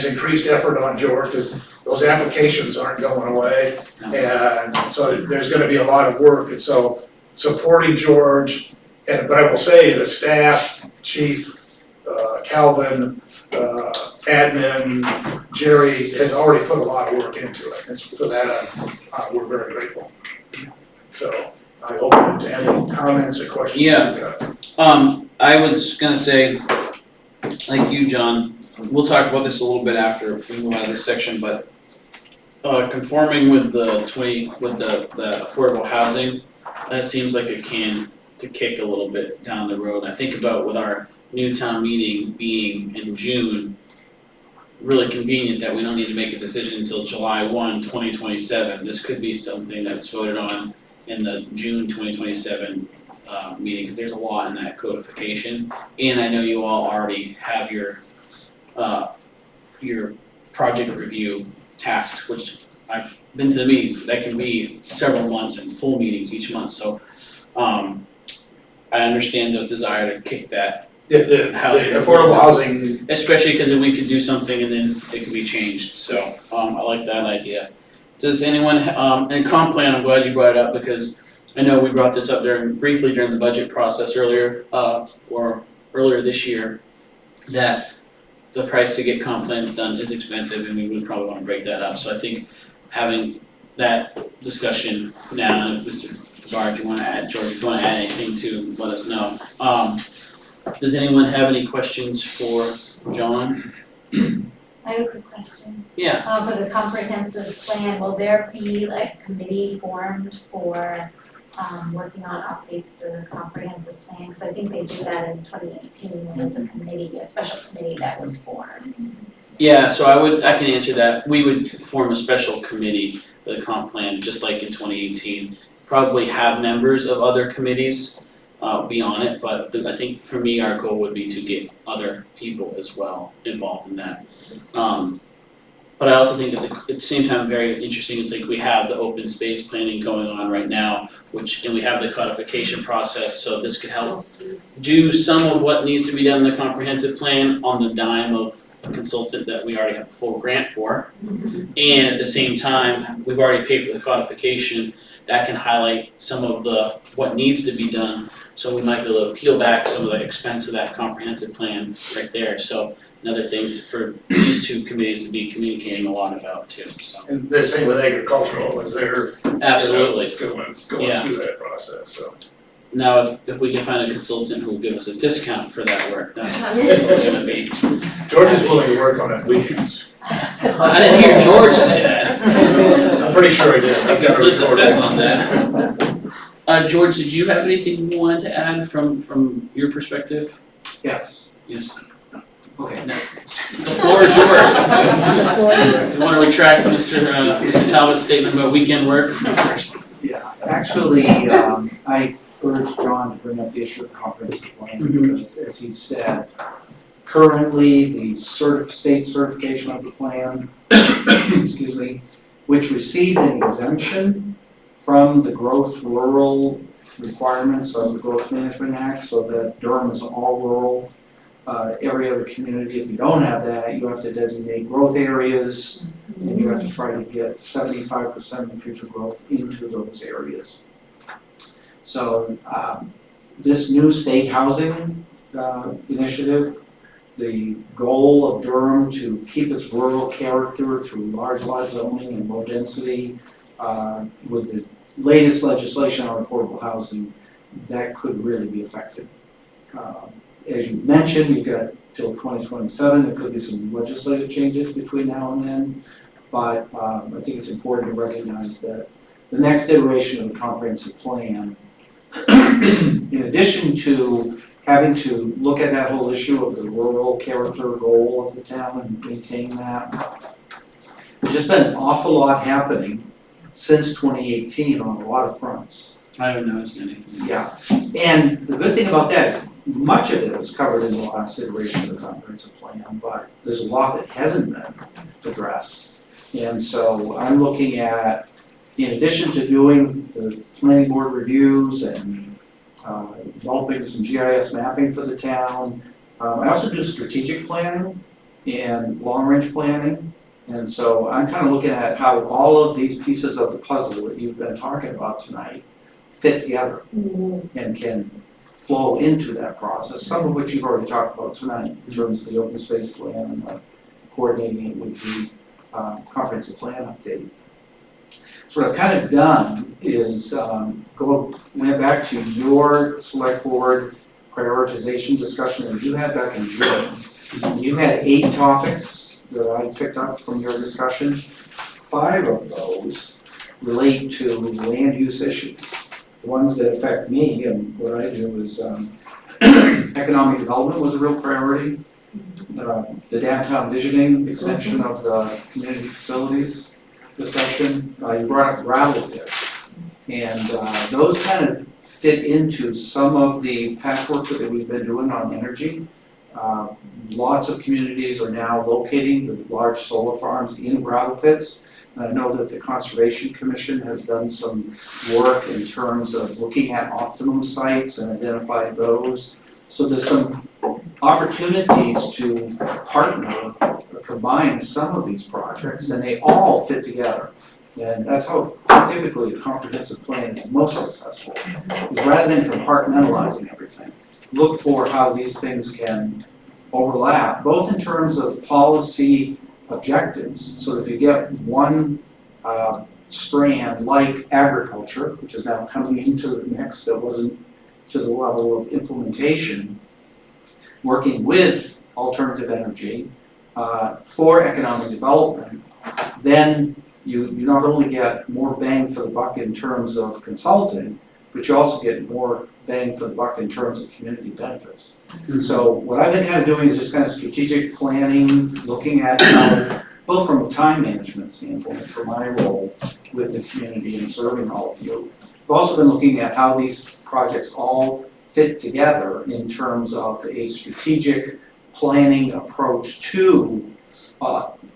increased effort on George, because those applications aren't going away. And so there's gonna be a lot of work, and so supporting George, but I will say the staff, Chief Calvin, admin, Jerry has already put a lot of work into it, and for that, we're very grateful. So I open it to any comments or questions. Yeah. I was gonna say, like you, John, we'll talk about this a little bit after we move out of this section, but conforming with the affordable housing, that seems like a can to kick a little bit down the road. I think about with our new town meeting being in June, really convenient that we don't need to make a decision until July 1, 2027. This could be something that's voted on in the June 2027 meeting, because there's a lot in that codification. And I know you all already have your project review tasks, which I've been to the meetings, that can be several months and full meetings each month, so I understand the desire to kick that The Housing. affordable housing, Especially because then we could do something and then it could be changed, so, I like that idea. Does anyone, and comp plan, I'm glad you brought it up because I know we brought this up briefly during the budget process earlier, or earlier this year, that the price to get comp plans done is expensive and we would probably wanna break that up, so I think having that discussion now, and Mr. Barr, do you wanna add, George, do you wanna add anything to let us know? Does anyone have any questions for John? I have a quick question. Yeah. For the comprehensive plan, will there be like a committee formed for working on updates to the comprehensive plan? Because I think they did that in 2018, there was a committee, a special committee that was formed. Yeah, so I can answer that. We would form a special committee for the comp plan, just like in 2018. Probably have members of other committees be on it, but I think for me, our goal would be to get other people as well involved in that. But I also think that at the same time, very interesting, is like we have the open space planning going on right now, and we have the codification process, so this could help do some of what needs to be done in the comprehensive plan on the dime of a consultant that we already have a full grant for. And at the same time, we've already paid for the codification, that can highlight some of what needs to be done. So we might be able to peel back some of the expense of that comprehensive plan right there, so another thing for these two committees to be communicating a lot about too, so. and the same with agricultural, is they're Absolutely. going Yeah. through that process, so. Now, if we can find a consultant who will give us a discount for that work, that's what it's gonna be. George is willing to work on it weekends. I didn't hear George say that. I'm pretty sure I did, I I've can got a put the recording. fifth on that. George, did you have anything you wanted to add from your perspective? Yes. Yes. Okay. No. The floor is yours. You wanna retract Mr. Talbot's statement about weekend work? Yeah, actually, I urged John to bring up the issue of the comprehensive plan because, as he said, currently, the state certification of the plan, excuse me, which received an exemption from the growth rural requirements of the Growth Management Act, so that Durham is all rural. Every other community, if you don't have that, you have to designate growth areas, and you have to try to get 75% of future growth into those areas. So this new state housing initiative, the goal of Durham to keep its rural character through large lot zoning and low density, with the latest legislation on affordable housing, that could really be effective. As you mentioned, you've got till 2027, there could be some legislative changes between now and then, but I think it's important to recognize that the next iteration of the comprehensive plan, in addition to having to look at that whole issue of the rural character goal of the town and maintaining that, there's just been an awful lot happening since 2018 on a lot of fronts. I haven't noticed anything. Yeah, and the good thing about that is much of it was covered in the last iteration of the comprehensive plan, but there's a lot that hasn't been addressed. And so I'm looking at, in addition to doing the planning board reviews and developing some GIS mapping for the town, I also do strategic planning and long-range planning. And so I'm kind of looking at how all of these pieces of the puzzle that you've been talking about tonight fit together and can flow into that process, some of which you've already talked about tonight in terms of the open space plan and coordinating it with the comprehensive plan update. So what I've kind of done is went back to your select board prioritization discussion that you had back in June. You had 8 topics that I picked up from your discussion. 5 of those relate to land use issues. The ones that affect me and what I do is economic development was a real priority. The downtown visioning extension of the community facilities discussion. You brought up gravel pits. And those kind of fit into some of the past work that we've been doing on energy. Lots of communities are now locating the large solar farms in gravel pits. And I know that the Conservation Commission has done some work in terms of looking at optimum sites and identifying those. So there's some opportunities to partner or combine some of these projects, and they all fit together. And that's how typically a comprehensive plan is most successful, is rather than compartmentalizing everything, look for how these things can overlap, both in terms of policy objectives. So if you get one strand like agriculture, which is now coming into the mix that wasn't to the level of implementation, working with alternative energy for economic development, then you not only get more bang for the buck in terms of consulting, but you also get more bang for the buck in terms of community benefits. So what I've been kind of doing is just kind of strategic planning, looking at how, both from a time management standpoint for my role with the community and serving all of you. I've also been looking at how these projects all fit together in terms of a strategic planning approach to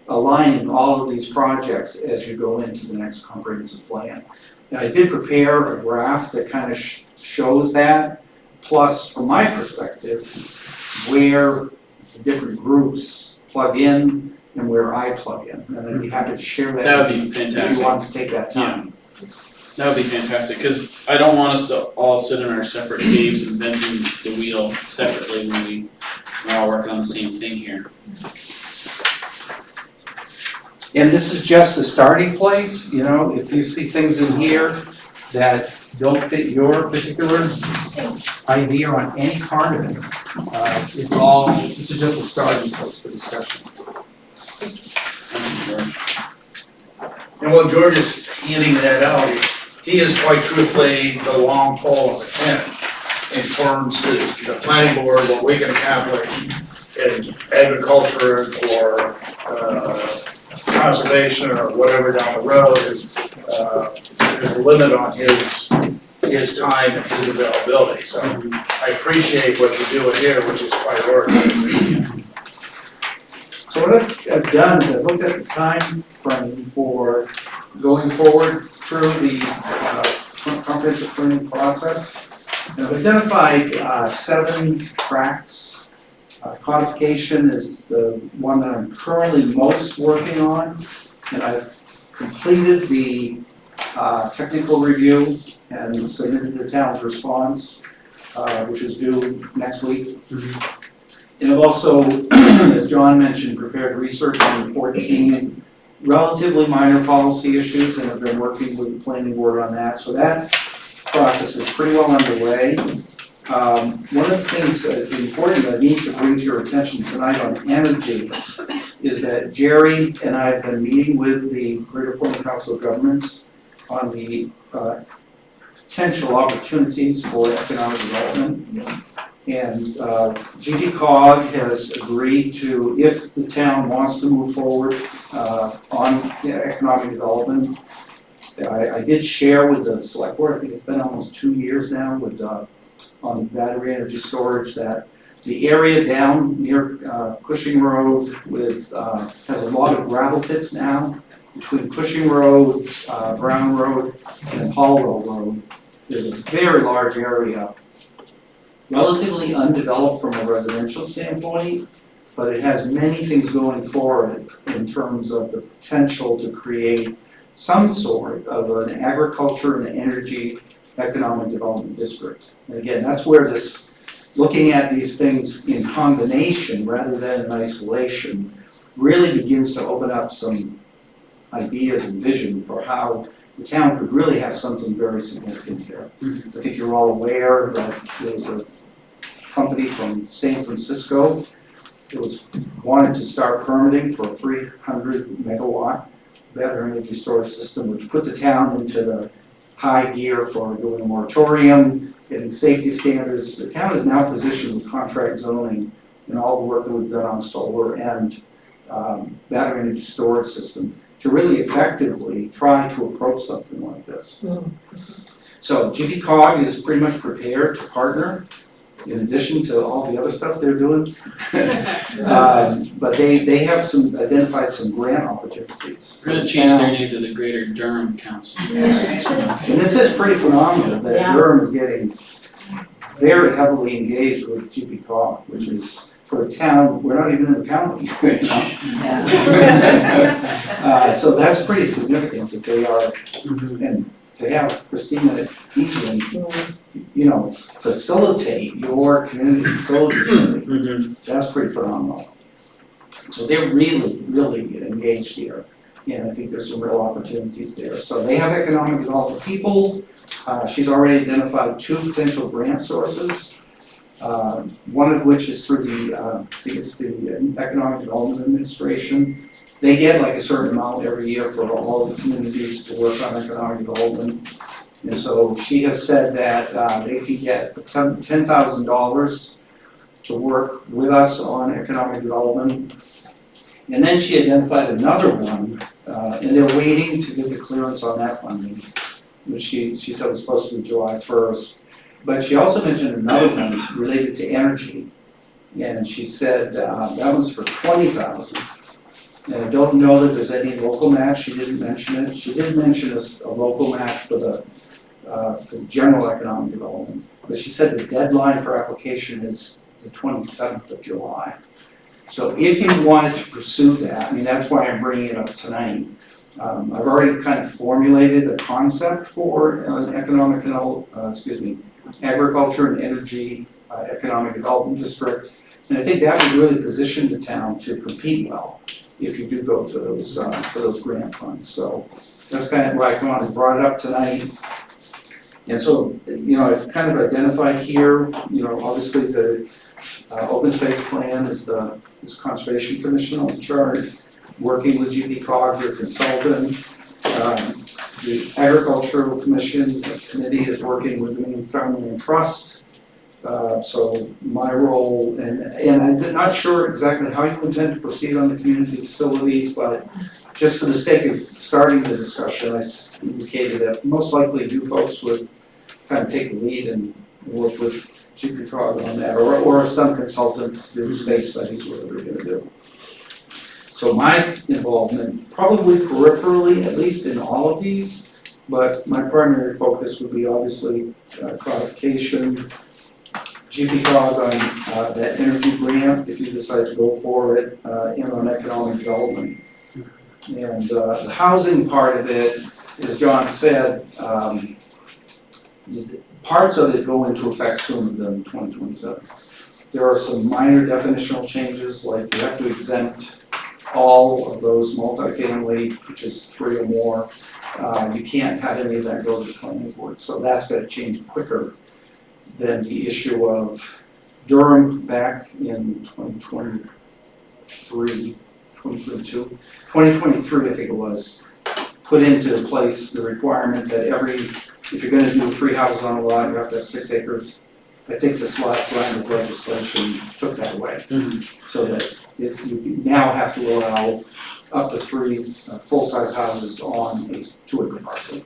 aligning all of these projects as you go into the next comprehensive plan. And I did prepare a graph that kind of shows that, plus from my perspective, where the different groups plug in and where I plug in. And I'd be happy to share that. That would be if fantastic. you want to take that time. That would be fantastic, because I don't want us to all sit in our separate caves inventing the wheel separately when we're all working on the same thing here. And this is just the starting place, you know, if you see things in here that don't fit your particular idea on any part of it, this is just a starting place for discussion. Thank you, George. And while George is handing that out, he is quite truthfully the long pole in the tent in terms of the planning board, what we can accomplish in agriculture or conservation or whatever down the road is, there's a limit on his time and his availability. So I appreciate what you're doing here, which is priority. So what I've done is I've looked at the time frame for going forward through the comprehensive planning process. And I've identified 7 tracks. Codification is the one that I'm currently most working on, and I've completed the technical review and submitted the town's response, which is due next week. And I've also, as John mentioned, prepared research on the 14 relatively minor policy issues, and have been working with the planning board on that. So that process is pretty well underway. One of the things that is important that I need to bring to your attention tonight on energy is that Jerry and I have been meeting with the Greater Portland Council of Governments on the potential opportunities for economic development. And GDCOG has agreed to, if the town wants to move forward on economic development. I did share with the select board, I think it's been almost 2 years now with on battery energy storage, that the area down near Cushing Road with has a lot of gravel pits now. Between Cushing Road, Brown Road, and Hallwell Road, there's a very large area, relatively undeveloped from a residential standpoint, but it has many things going for it in terms of the potential to create some sort of an agriculture and energy economic development district. And again, that's where this, looking at these things in combination rather than in isolation, really begins to open up some ideas and vision for how the town could really have something very significant here. I think you're all aware that there's a company from San Francisco that wanted to start permitting for a 300 megawatt battery energy storage system, which put the town into the high gear for doing a moratorium, getting safety standards. The town is now positioned with contract zoning and all the work that we've done on solar and battery energy storage system to really effectively try to approach something like this. So GDCOG is pretty much prepared to partner in addition to all the other stuff they're doing. But they have identified some grant opportunities. We're gonna change their name to the Greater Durham Council. And this is pretty phenomenal that Durham is getting very heavily engaged with GDCOG, which is for a town, we're not even in the county, you know? Yeah. So that's pretty significant that they are, and to have Christina Egan, you know, facilitate your community facilities committee, that's pretty phenomenal. So they're really, really engaged here, and I think there's some real opportunities there. So they have economic development people. She's already identified 2 potential grant sources. One of which is through the, I think it's the Economic Development Administration. They get like a certain amount every year for all of the communities to work on economic development. And so she has said that they could get $10,000 to work with us on economic development. And then she identified another one, and they're waiting to get the clearance on that funding, which she said was supposed to be July 1st. But she also mentioned another one related to energy, and she said that one's for $20,000. And I don't know that there's any local match. She didn't mention it. She did mention a local match for the general economic development, but she said the deadline for application is the 27th of July. So if you wanted to pursue that, I mean, that's why I'm bringing it up tonight. I've already kind of formulated a concept for an agriculture and energy economic development district. And I think that would really position the town to compete well if you do go for those grant funds. So that's kind of why I kind of brought it up tonight. And so, you know, I've kind of identified here, you know, obviously the open space plan is Conservation Commission on the chart, working with GPCOG, their consultant. The Agricultural Commission Committee is working with the Maine Family and Trust. So my role, and I'm not sure exactly how you intend to proceed on the community facilities, but just for the sake of starting the discussion, I indicated that most likely you folks would kind of take the lead and work with GPCOG on that, or some consultant do space studies, whatever they're gonna do. So my involvement, probably peripherally, at least in all of these, but my primary focus would be obviously codification, GPCOG on that energy grant, if you decide to go for it, and on economic development. And the housing part of it, as John said, parts of it go into effect sooner than 2027. There are some minor definitional changes, like you have to exempt all of those multifamily, which is 3 or more. You can't have any of that go to the planning board, so that's gonna change quicker than the issue of Durham back in 2023, 2023, I think it was, put into place the requirement that if you're gonna do 3 houses on a lot, you have to have 6 acres. I think this last round of legislation took that away, so that you now have to allow up to 3 full-size houses on a 2-acre parcel.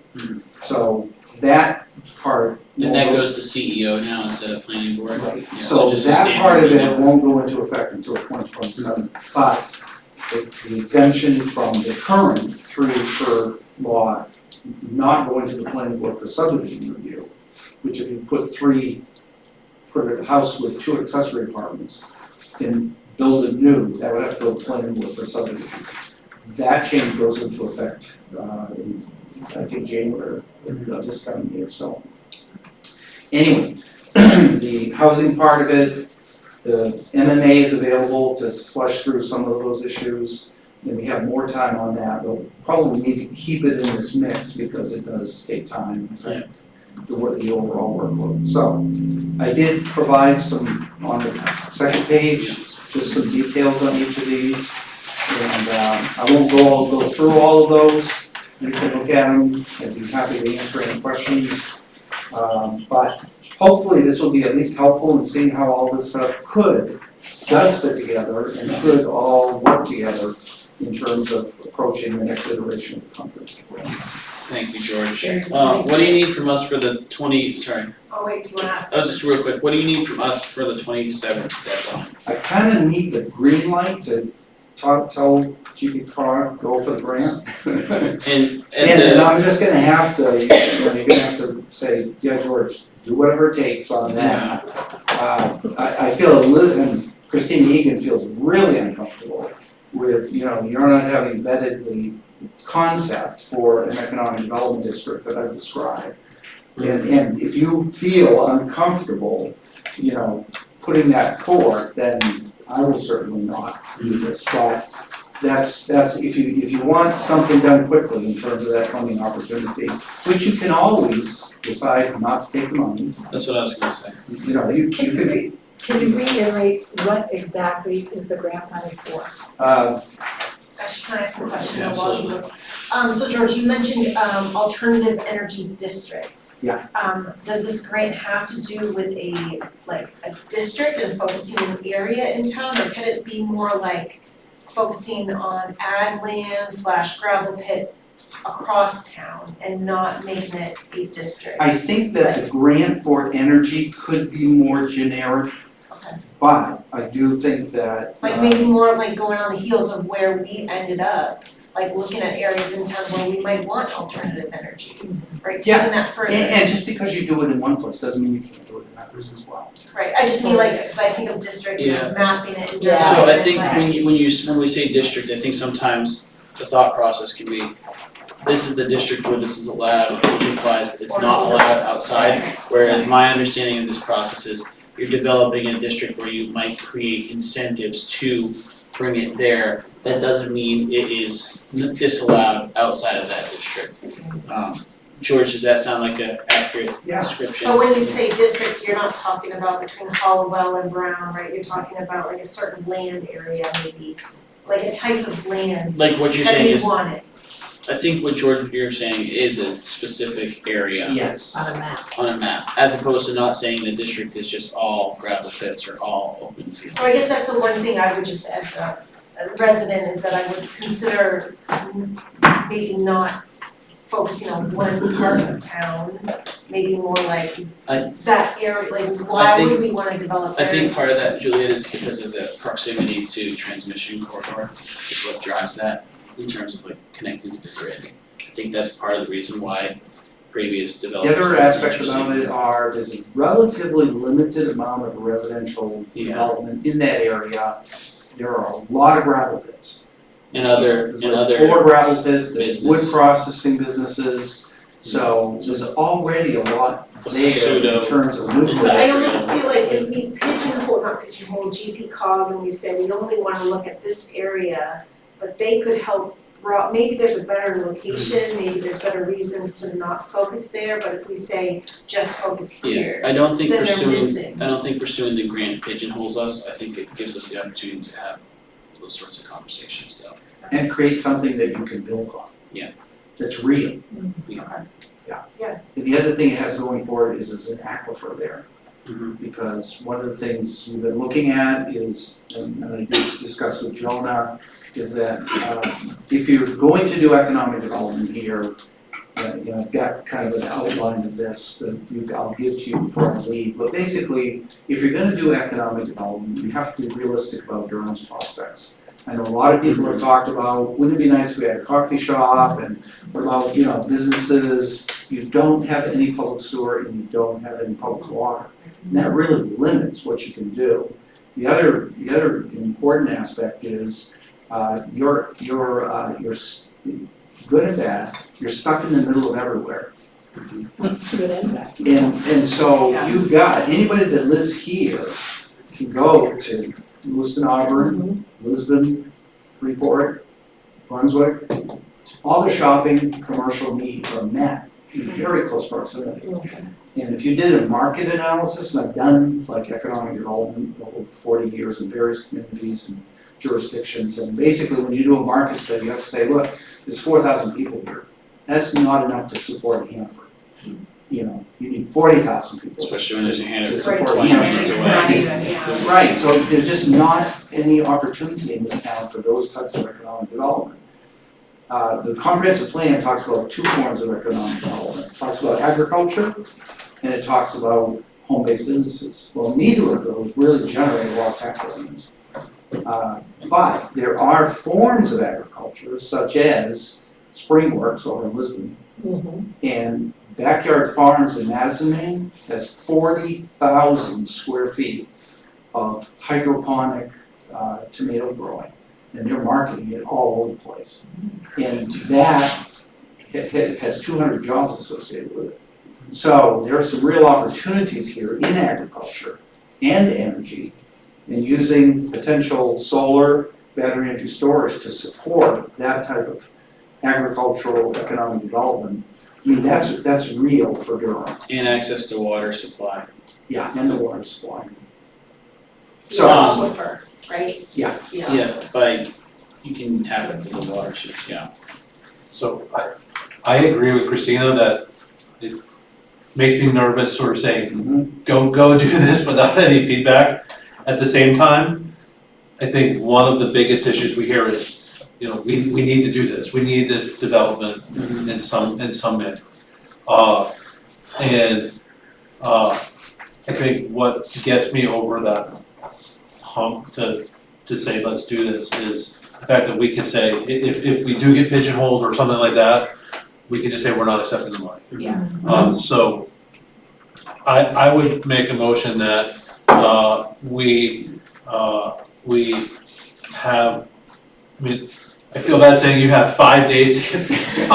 So that part. And that goes to CEO now instead of planning board. Right, Yeah, so just a that standard part of email. it won't go into effect until 2027, but the exemption from the current 3-acre law not going to the planning board for subdivision review, which if you put a house with 2 accessory apartments and build it new, that would have to go to the planning board for subdivision. That change goes into effect in, I think, January of this coming year, so. Anyway, the housing part of it, the MMA is available to flush through some of those issues, and we have more time on that. We'll probably need to keep it in this mix because it does take time for the overall workload. So I did provide some, on the second page, just some details on each of these. And I won't go through all of those. You can look at them. I'd be happy to answer any questions. But hopefully this will be at least helpful in seeing how all this stuff does fit together and could all work together in terms of approaching the next iteration of the conference. Thank you, George. What do you need from us for the Oh, wait, do you wanna ask? just real quick, what do you need from us for the 27th deadline? I kind of need the green light to tell GPCOG, go for the grant. And And I'm just gonna have to, you're gonna have to say, yeah, George, do whatever it takes on that. I feel a little, and Christine Egan feels really uncomfortable with, you're not having vetted the concept for an economic development district that I've described. And if you feel uncomfortable, putting that forth, then I will certainly not do this. But that's, if you want something done quickly in terms of that funding opportunity, which you can always decide not to take the money, That's what I was gonna say. you could, Can you reiterate what exactly is the grant money for? Actually, can I ask a question Yeah, while you look? So George, you mentioned, alternative energy district. Yeah. Does this grant have to do with a district and focusing an area in town, or can it be more like focusing on ag land / gravel pits across town and not making it a district? I think that the grant for energy could be more generic, Okay. but I do think that. Like maybe more like going on the heels of where we ended up, like looking at areas in town where we might want alternative energy, right? Yeah. Taking that further. And just because you do it in one place doesn't mean you can't do it in others as well. Right, I just mean like, cause I think of district, Yeah. mapping it and. Yeah. So I think when we say district, I think sometimes the thought process can be, this is the district where this is allowed, which implies it's not allowed outside. Whereas my understanding of this process is, you're developing a district where you might create incentives to bring it there. That doesn't mean it is disallowed outside of that district. George, does that sound like an accurate Yeah. description? But when you say districts, you're not talking about between Hollowell and Brown, right? You're talking about like a certain land area maybe, like a type of land Like what you're that saying we is, wanted. I think what George, you're saying is a specific area Yes. On a map. on a map, as opposed to not saying the district is just all gravel pits or all open fields. So I guess that's the one thing I would just, as a resident, is that I would consider maybe not focusing on one part of town, maybe more like that area, like why think- would we wanna develop I areas? think part of that, Juliet, is because of the proximity to transmission corridor, is what drives that in terms of like connecting to the grid. I think that's part of the reason why previous The developers other were aspects interested. about it are, there's a relatively limited amount of residential Yeah. development in that area. There are a lot of gravel pits. And other, There's and like other, 4 gravel pits, there's wood business. processing businesses, so there's already a lot there Pseudo in terms of nucleus. But I almost feel like if we not pigeonhole GP cog and we say we only wanna look at this area, but they could help, maybe there's a better location, maybe there's better reasons to not focus there, but if we say just focus here, I don't think then they're pursuing, missing. I don't think pursuing the grant pigeonholes us, I think it gives us the opportunity to have those sorts of conversations though. And create something that you can build on. Yeah. That's real. Yeah. Yeah. Yeah. And the other thing it has going for it is there's an aquifer there. Mhm. Because one of the things we've been looking at is, and I did discuss with Jonah, is that if you're going to do economic development here, I've got kind of an outline of this that I'll give to you before I leave. But basically, if you're gonna do economic development, you have to be realistic about Durham's prospects. I know a lot of people have talked about, wouldn't it be nice if we had a coffee shop, and what about, businesses? You don't have any public sewer and you don't have any public water. And that really limits what you can do. The other important aspect is, you're good at that, you're stuck in the middle of everywhere. Good and bad. And so you've got, anybody that lives here can go to Lewiston, Auburn, Lisbon, Freeport, Brunswick. All the shopping, commercial needs are met in very close proximity. And if you did a market analysis, and I've done like economic development over 40 years in various communities and jurisdictions, and basically when you do a market study, you have to say, look, there's 4,000 people here. That's not enough to support Hanford. You need 40,000 people. Especially when there's a hand to of support 20 minutes Hanford. away. Right, so there's just not any opportunity in this town for those types of economic development. The comprehensive plan talks about 2 forms of economic development. It talks about agriculture and it talks about home-based businesses. Well, neither of those really generate a lot of tax revenues. But there are forms of agriculture such as Springworks over in Lisbon and Backyard Farms in Madison, Maine has 40,000 square feet of hydroponic tomato growing, and they're marketing it all over the place. And that has 200 jobs associated with it. So there are some real opportunities here in agriculture and energy, and using potential solar, battery energy storage to support that type of agricultural economic development. I mean, that's real for Durham. And access to water supply. Yeah, and the water supply. So So, aquifer, right? Yeah. Yeah, but you can tap it for the water source, yeah. So I agree with Christina that it makes me nervous sort of saying, go do this without any feedback. At the same time, I think one of the biggest issues we hear is, you know, we need to do this, we need this development in some manner. I think what gets me over that hump to say, let's do this, is the fact that we can say, if we do get pigeonholed or something like that, we can just say we're not accepting the money. Yeah. So I would make a motion that we have, I mean, I feel bad saying you have 5 days to get this done.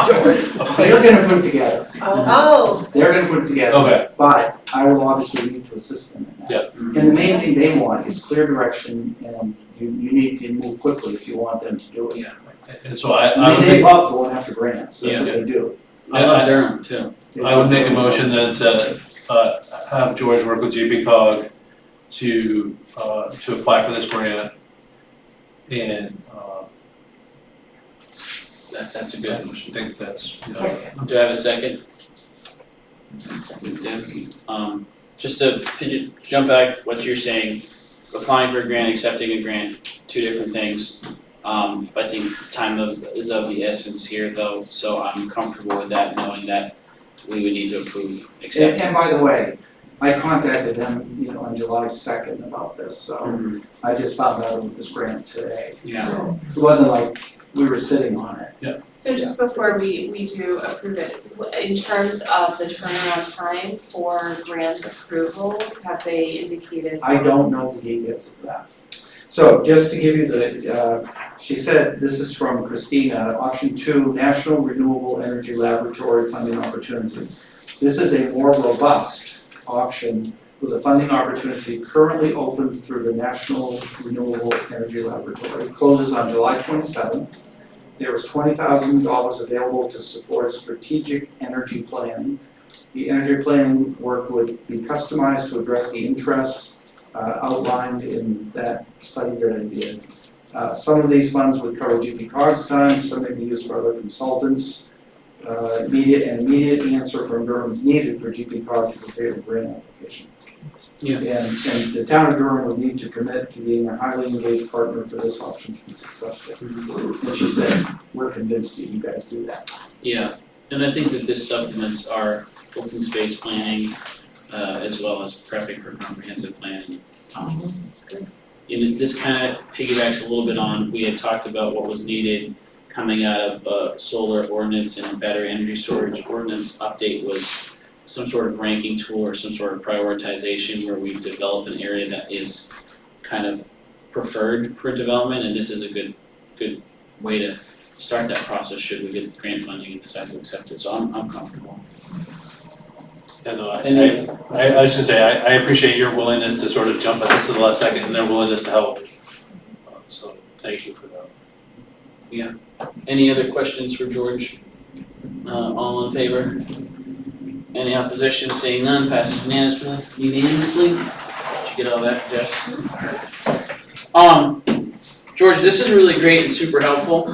they're gonna put it together. Oh, They're gonna put it together. Okay, But I will obviously need to assist them in that. Yeah. And the main thing they want is clear direction, and you need to move quickly if you want them to do it. yeah, and so I I would mean, they make, love going after grants, that's what Yeah. they do. I love Durham too. I would make a motion then to have George work with JP Cog to apply for this grant. And That's a I good motion. think that's, you know, Do I have a second? Deb, just to jump back, what you're saying, applying for a grant, accepting a grant, two different things. I think time is of the essence here though, so I'm comfortable with that, knowing that we would need to approve acceptance. And by the way, I contacted them, on July 2nd about this, so Mhm. I just found out about this grant today. Yeah. So it wasn't like we were sitting on it. So just before we do approve it, in terms of the turnaround time for grant approval, have they indicated? I don't know the details of that. So just to give you she said, this is from Christina, option 2, National Renewable Energy Laboratory funding opportunity. This is a more robust option with a funding opportunity currently open through the National Renewable Energy Laboratory. It closes on July 27th. There is $20,000 available to support strategic energy planning. The energy planning work would be customized to address the interests outlined in that study that I did. Some of these funds would cover GP Cog's time, some may be used for other consultants. Immediate answer from Durham is needed for GP Cog to prepare a grant application. Yeah. And the town of Durham will need to commit to being a highly engaged partner for this option to be successful. And she said, we're convinced that you guys do that. Yeah, and I think that this supplements our open space planning, as well as prepping for comprehensive planning. that's good. And this kind of piggybacks a little bit on, we had talked about what was needed coming out of solar ordinance and battery energy storage ordinance update was some sort of ranking tool or some sort of prioritization where we've developed an area that is kind of preferred for development, and this is a good way to start that process should we get grant funding and decide to accept it, so I'm comfortable. and I was gonna say, I appreciate your willingness to sort of jump at this at the last second and their willingness to help. So thank you for that. Any other questions for George? All in favor? Any opposition? Seeing none, passes unanimously. Did you get all that, Jess? George, this is really great and super helpful.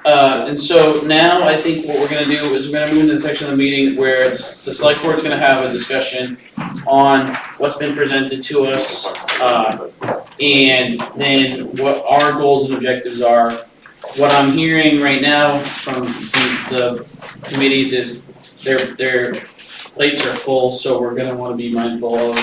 And so now I think what we're gonna do is we're gonna move into the section of the meeting where the select board's gonna have a discussion on what's been presented to us, and then what our goals and objectives are. What I'm hearing right now from the committees is their plates are full, so we're gonna wanna be mindful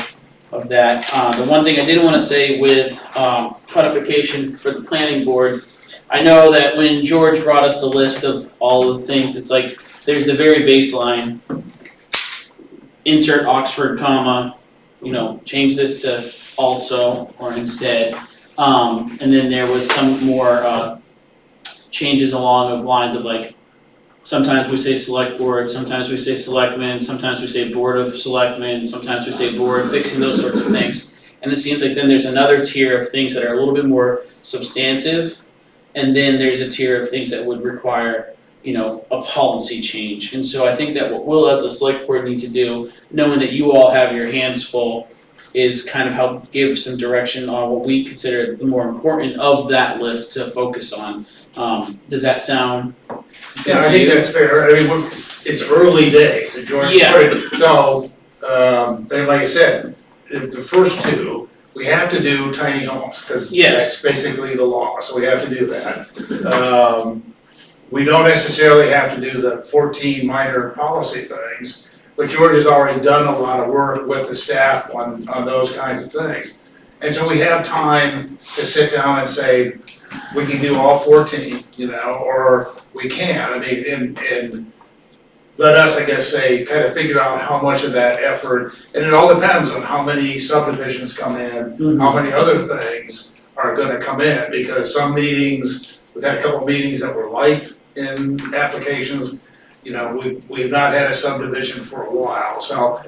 of that. The one thing I did wanna say with codification for the planning board, I know that when George brought us the list of all of the things, it's like, there's the very baseline, insert Oxford comma, change this to also or instead. And then there was some more, changes along the lines of like, sometimes we say select board, sometimes we say selectmen, sometimes we say board of selectmen, sometimes we say board, fixing those sorts of things. And it seems like then there's another tier of things that are a little bit more substantive, and then there's a tier of things that would require, a policy change. And so I think that what we'll as a select board need to do, knowing that you all have your hands full, is kind of help give some direction on what we consider the more important of that list to focus on. Does that sound good Yeah, I to think you? that's fair. I mean, it's early days, and George, Yeah. so, and like I said, the first two, we have to do tiny homes, because Yes. that's basically the law, so we have to do that. We don't necessarily have to do the 14 minor policy things, but George has already done a lot of work with the staff on those kinds of things. And so we have time to sit down and say, we can do all 14, or we can't. I mean, and let us, I guess, say, kind of figure out how much of that effort, and it all depends on how many subdivisions come in, how many other things are gonna come in, because some meetings, we've had a couple meetings that were light in applications. We've not had a subdivision for a while, so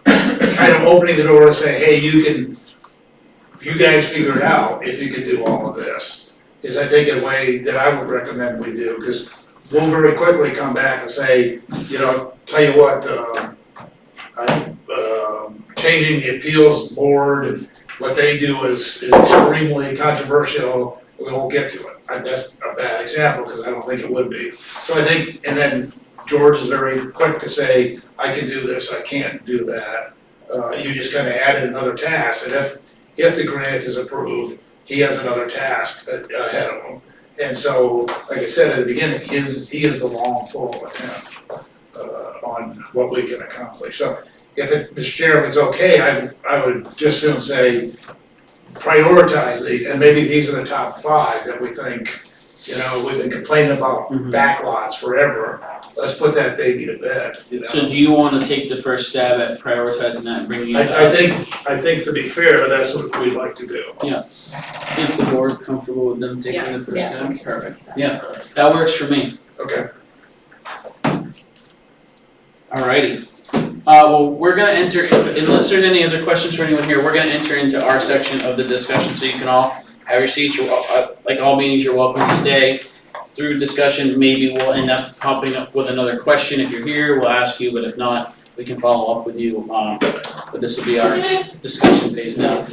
kind of opening the door to say, hey, if you guys figure it out, if you could do all of this, is I think a way that I would recommend we do, because we'll very quickly come back and say, tell you what, changing the appeals board, what they do is extremely controversial, we won't get to it. That's a bad example, because I don't think it would be. So I think, and then George is very quick to say, I can do this, I can't do that. You just kind of added another task, and if the grant is approved, he has another task ahead of him. And so, like I said at the beginning, he is the long pole attempt on what we can accomplish. So Mr. Chair, if it's okay, I would just soon say, prioritize these, and maybe these are the top 5 that we think, we've been complaining about backlots forever. Let's put that baby to bed, So do you wanna take the first stab at prioritizing that and bringing it to us? I think to be fair, that's what we'd like to do. Is the board comfortable with them taking the Yes. first Yeah. step? Perfect, yeah, that works for me. Okay. Alrighty. Well, we're gonna enter, unless there's any other questions for anyone here, we're gonna enter into our section of the discussion, so you can all have your seats. Like all meetings, you're welcome to stay. Through discussion, maybe we'll end up popping up with another question. If you're here, we'll ask you, but if not, we can follow up with you. But this will be our discussion phase now.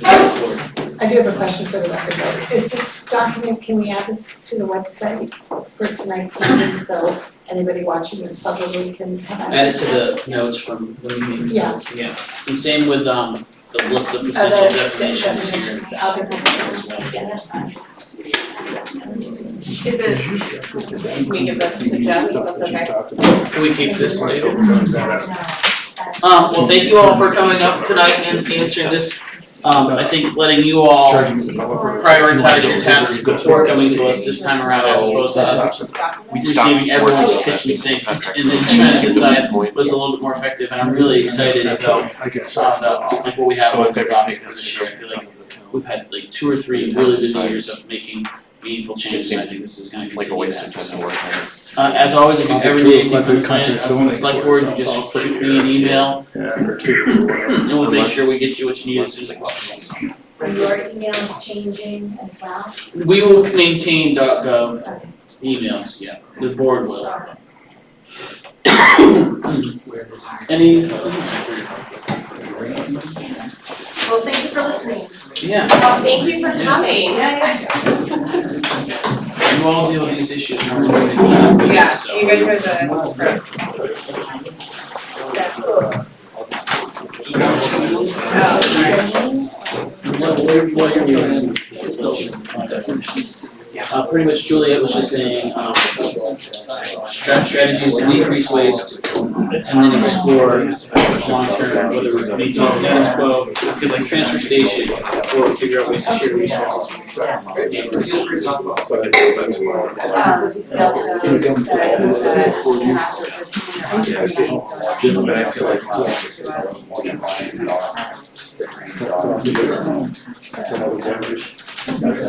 I do have a question for the record though. Is this document, can we add this to the website for tonight's meeting, so anybody watching this publicly can have Add it access to the notes from the meeting, Yeah. And same with, the list of the potential definitions here. definitions, I'll get this, yeah, that's fine. Is it, we give this to Jeff, that's okay? Can we keep this later? Well, thank you all for coming up tonight and answering this. I think letting you all prioritize your tasks before coming to us this time around as opposed to us receiving everyone's kitchen sink and then trying to decide was a little bit more effective. And I'm really excited about, like what we have on the topic for this year. I feel like we've had like 2 or 3 really busy years of making meaningful changes, and I think this is gonna continue that. So, as always, if you ever need anything from the plan, from the select board, you just shoot me an email, and we'll make sure we get you what you need as soon as possible. Are your emails changing as well? We will maintain .gov emails, yeah, the board will. Any, Well, thank you for listening. yeah, Well, thank you for coming. you all deal with these issues more than we do, Yeah, so. you guys are the. Pretty much Juliet was just saying, strategies to decrease waste and then explore long-term, whether we maintain status quo, like transfer station, or figure out ways to share resources.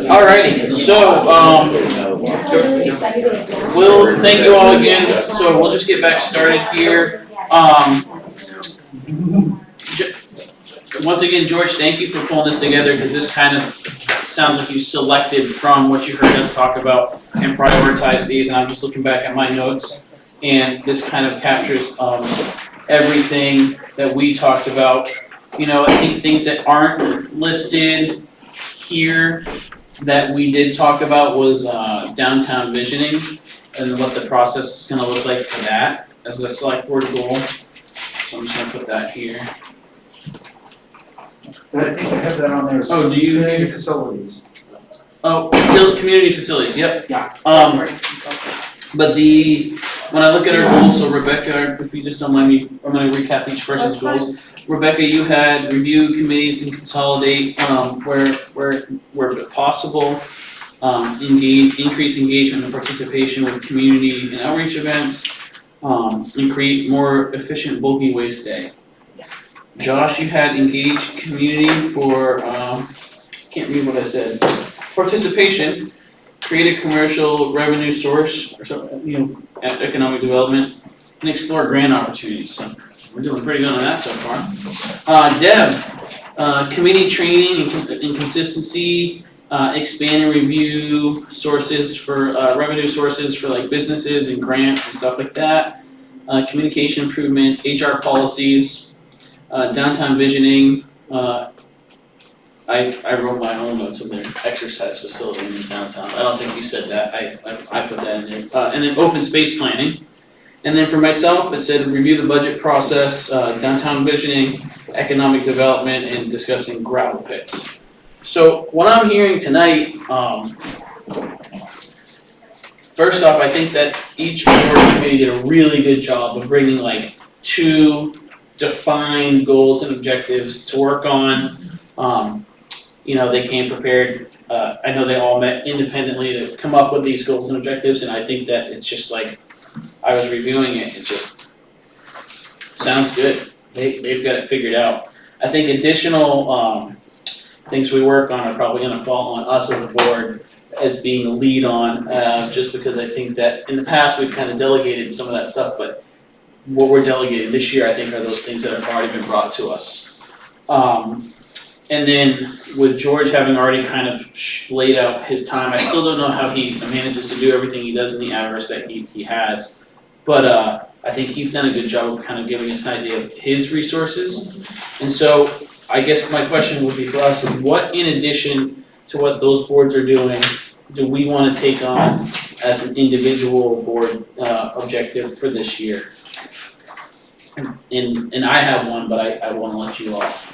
Alrighty, so, we'll, thank you all again, so we'll just get back started here. Once again, George, thank you for pulling this together, because this kind of sounds like you selected from what you heard us talk about and prioritize these, and I'm just looking back at my notes, and this kind of captures, everything that we talked about. You know, I think things that aren't listed here that we did talk about was downtown visioning and what the process is gonna look like for that as a select board goal. So I'm just gonna put that here. I think I have that on there as Oh, do you? community facilities. Oh, community facilities, yep. Yeah. But when I look at our goals, so Rebecca, if you just don't mind me, I'm gonna recap each person's goals. Rebecca, you had review committees and consolidate, where possible. Increase engagement and participation with community and outreach events. And create more efficient bulky waste day. Yes. Josh, you had engage community for, can't read what I said. Participation, create a commercial revenue source or something, economic development, and explore grant opportunities. So we're doing pretty good on that so far. Deb, committee training and consistency, expand and review sources for, revenue sources for like businesses and grants and stuff like that. Communication improvement, HR policies, downtown visioning, I wrote my own notes of their exercise facility in downtown. I don't think you said that. I put that in there. And then open space planning. And then for myself, it said review the budget process, downtown visioning, economic development, and discussing gravel pits. So what I'm hearing tonight, first off, I think that each board committee did a really good job of bringing like 2 defined goals and objectives to work on. They came prepared. I know they all met independently to come up with these goals and objectives, and I think that it's just like, I was reviewing it, it just sounds good. They've got it figured out. I think additional things we work on are probably gonna fall on us as a board as being the lead on, just because I think that in the past, we've kind of delegated some of that stuff, but what we're delegating this year, I think, are those things that have already been brought to us. And then with George having already kind of laid out his time, I still don't know how he manages to do everything he does in the hours that he has. But I think he's done a good job of kind of giving us an idea of his resources. And so I guess my question would be for us, is what in addition to what those boards are doing, do we want to take on as an individual board objective for this year? And I have one, but I want to let you all have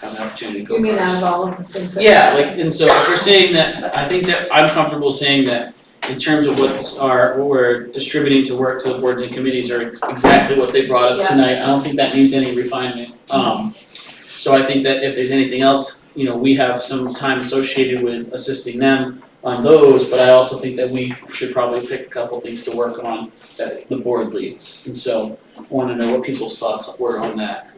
an opportunity to go You first. mean out of all of the things that? Yeah, and so if we're saying that, I think that I'm comfortable saying that in terms of what we're distributing to work to the boards and committees are exactly what they brought us Yeah. tonight. I don't think that needs any refinement. So I think that if there's anything else, we have some time associated with assisting them on those, but I also think that we should probably pick a couple things to work on that the board leads. And so I wanna know what people's thoughts were on that.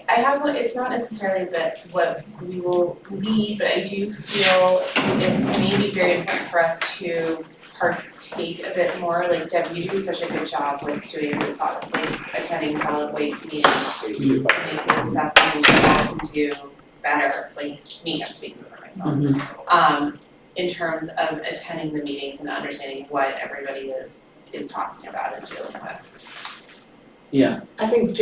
I have one, it's not necessarily that what we will lead, but I do feel it may be very important for us to partake a bit more, like Deb, you do such a good job with doing the attending solid waste meetings. I think that's something that we can do better, like me, I'm speaking for myself. In terms of attending the meetings and understanding what everybody is talking about and dealing with. Yeah. I think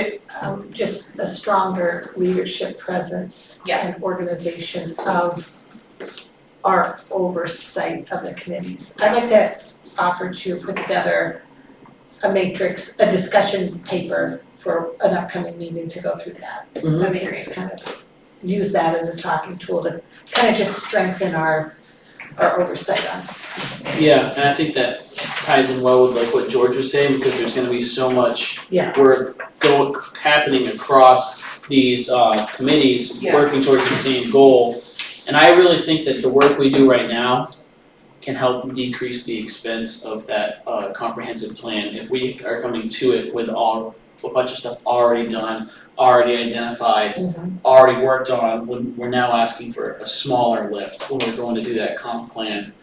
just a stronger leadership presence and organization of our oversight of the committees. I'd like to offer to put together a matrix, a discussion paper for an upcoming meeting to go through that. Mhm. I mean, just kind of use that as a talking tool to kind of just strengthen our oversight on it. Yeah, and I think that ties in well with like what George was saying, because there's gonna be so much Yes. work happening across these committees, Yeah. working towards the same goal. And I really think that the work we do right now can help decrease the expense of that comprehensive plan if we are coming to it with all a bunch of stuff already done, already identified, Mhm. already worked on, when we're now asking for a smaller lift when we're going to do that comp plan.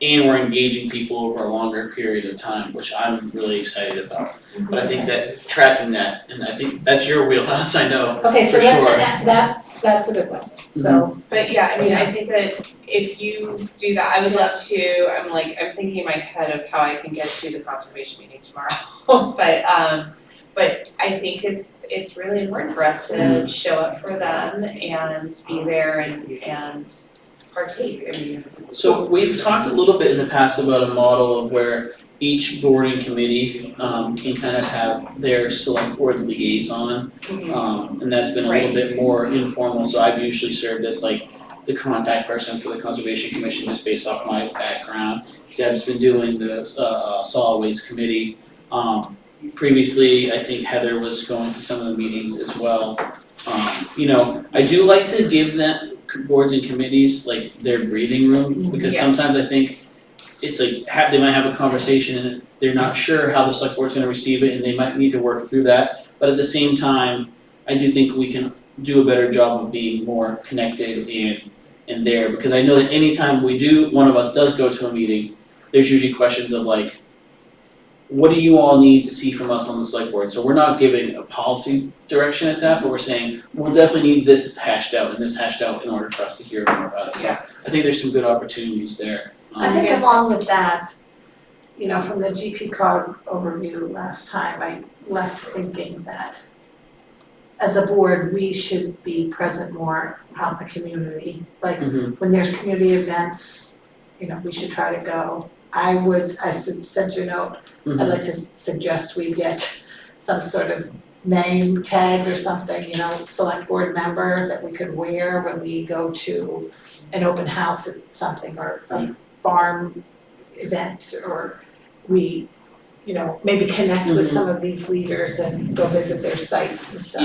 And we're engaging people over a longer period of time, which I'm really excited about. But I think that tracking that, and I think that's your wheelhouse, I know, Okay, so for sure. that's a good one, so. But yeah, I mean, I think that if you do that, I would love to, I'm thinking in my head of how I can get to the conservation meeting tomorrow. But I think it's really important for us to show up for them and be there and partake, I mean, it's. So we've talked a little bit in the past about a model of where each boarding committee can kind of have their select board liaison. And that's been a little bit more informal, so I've usually served as like the contact person for the Conservation Commission just based off my background. Deb's been doing the solid waste committee. Previously, I think Heather was going to some of the meetings as well. I do like to give that boards and committees like their breathing room, because sometimes I think it's like they might have a conversation and they're not sure how the select board's gonna receive it and they might need to work through that. But at the same time, I do think we can do a better job of being more connected and there, because I know that anytime one of us does go to a meeting, there's usually questions of like, what do you all need to see from us on the select board? So we're not giving a policy direction at that, but we're saying, we'll definitely need this hashed out and this hashed out in order for us to hear more about it. So I think there's some good opportunities there. I think along with that, from the GP cog overview last time, I left thinking that as a board, we should be present more out in the community. Like when there's community events, we should try to go. I sent you a note, I'd like to suggest we get some sort of name tag or something, select board member that we could wear when we go to an open house or something, or a farm event, or we, maybe connect with some of these leaders and go visit their sites and stuff.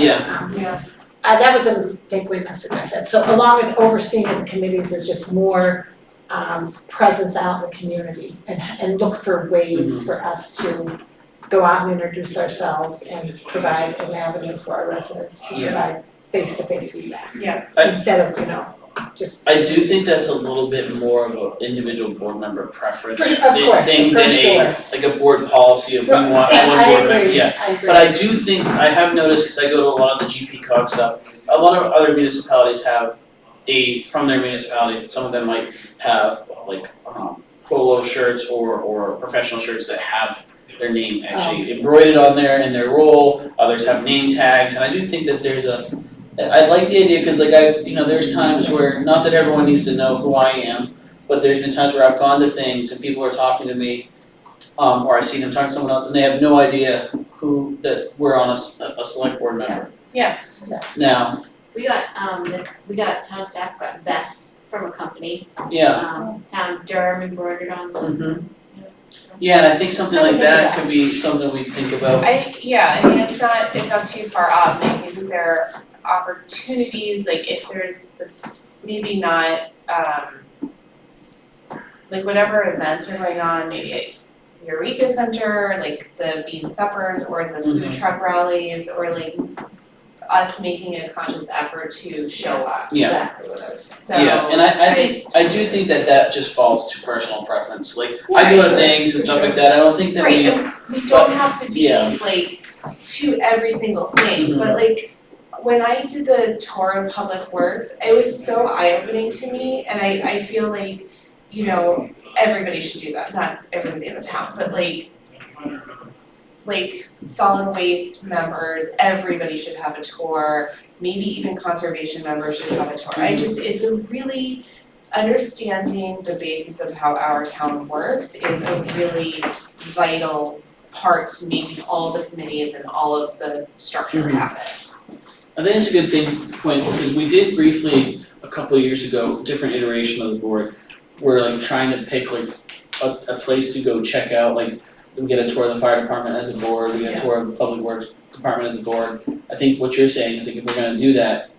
That was the takeaway message I had. So along with overseeing the committees is just more presence out in the community and look for ways for us to go out and introduce ourselves and provide an avenue for our residents to provide face-to-face feedback. Instead of, just. I do think that's a little bit more of an individual board member preference Of course, thing for than sure. like a board policy of we want one board member, I agree. But I do think, I have noticed, because I go to a lot of the GP cog stuff, a lot of other municipalities have from their municipality, some of them might have like polo shirts or professional shirts that have their name actually embroidered on there in their role, others have name tags, and I do think that I like the idea, because like there's times where, not that everyone needs to know who I am, but there's been times where I've gone to things and people are talking to me, or I see them talking to someone else and they have no idea that we're on a select board member. Yeah. Now, We got town staff got vests from a company, town Durham embroidered on them. Yeah, and I think something like that could be something we think about. It's not too far off, I think there are opportunities, like if there's maybe not, like whatever events are going on, maybe at Eureka Center, like the bean suppers or the food truck rallies, or like us making a conscious effort to show up. Exactly what I was saying. And I do think that just falls to personal preference, like I go to things and stuff like that, I don't think that Right, and we don't have to be like to every single thing, but like when I did the tour of Public Works, it was so eye-opening to me, and I feel like, everybody should do that, not everybody in the town, but like solid waste members, everybody should have a tour, maybe even conservation members should have a tour. It's a really, understanding the basis of how our town works is a really vital part to making all the committees and all of the structure happen. I think it's a good point, because we did briefly, a couple of years ago, different iteration of the board, we're like trying to pick like a place to go check out, like we get a tour of the fire department as a board, we get a tour of the public works department as a board. I think what you're saying is like if we're gonna do that,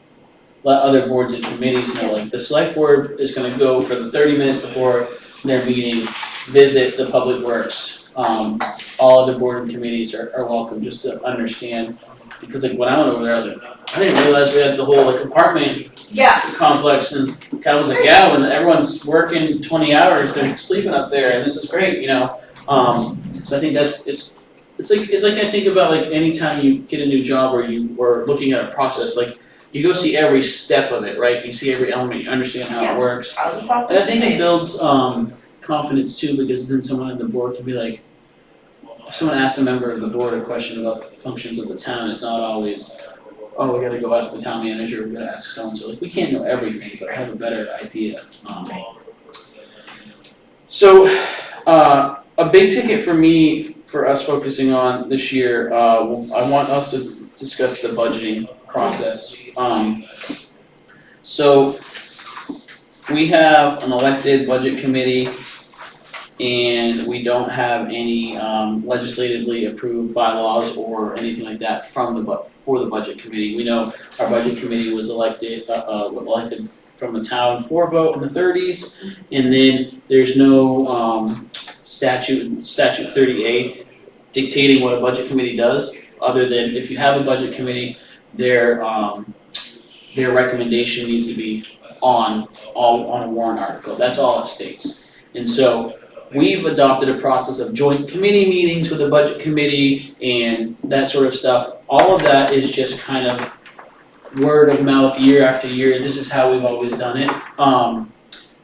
let other boards and committees know, like the select board is gonna go for the 30 minutes before their meeting, visit the public works all other board and committees are welcome, just to understand. Because like when I went over there, I was like, I didn't realize we had the whole like apartment Yeah. complex, and I was like, yeah, when everyone's working 20 hours, they're sleeping up there, and this is great, you know? So I think it's like I think about like anytime you get a new job or you were looking at a process, like you go see every step of it, right? You see every element, you understand how Yeah. it works. I was also And I think it saying- builds confidence too, because then someone on the board can be like, if someone asks a member of the board a question about the functions of the town, it's not always, oh, we gotta go ask the town manager, we gotta ask so-and-so, like, we can't know everything, but have a better idea. So, a big ticket for me, for us focusing on this year, I want us to discuss the budgeting process. So, we have an elected budget committee, and we don't have any legislatively approved bylaws or anything like that for the budget committee. We know our budget committee was elected from the town floor vote in the 30s, and then there's no statute 30A dictating what a budget committee does, other than if you have a budget committee, their recommendation needs to be on a warrant article. That's all it states. And so we've adopted a process of joint committee meetings with the budget committee and that sort of stuff. All of that is just kind of word of mouth year after year. This is how we've always done it.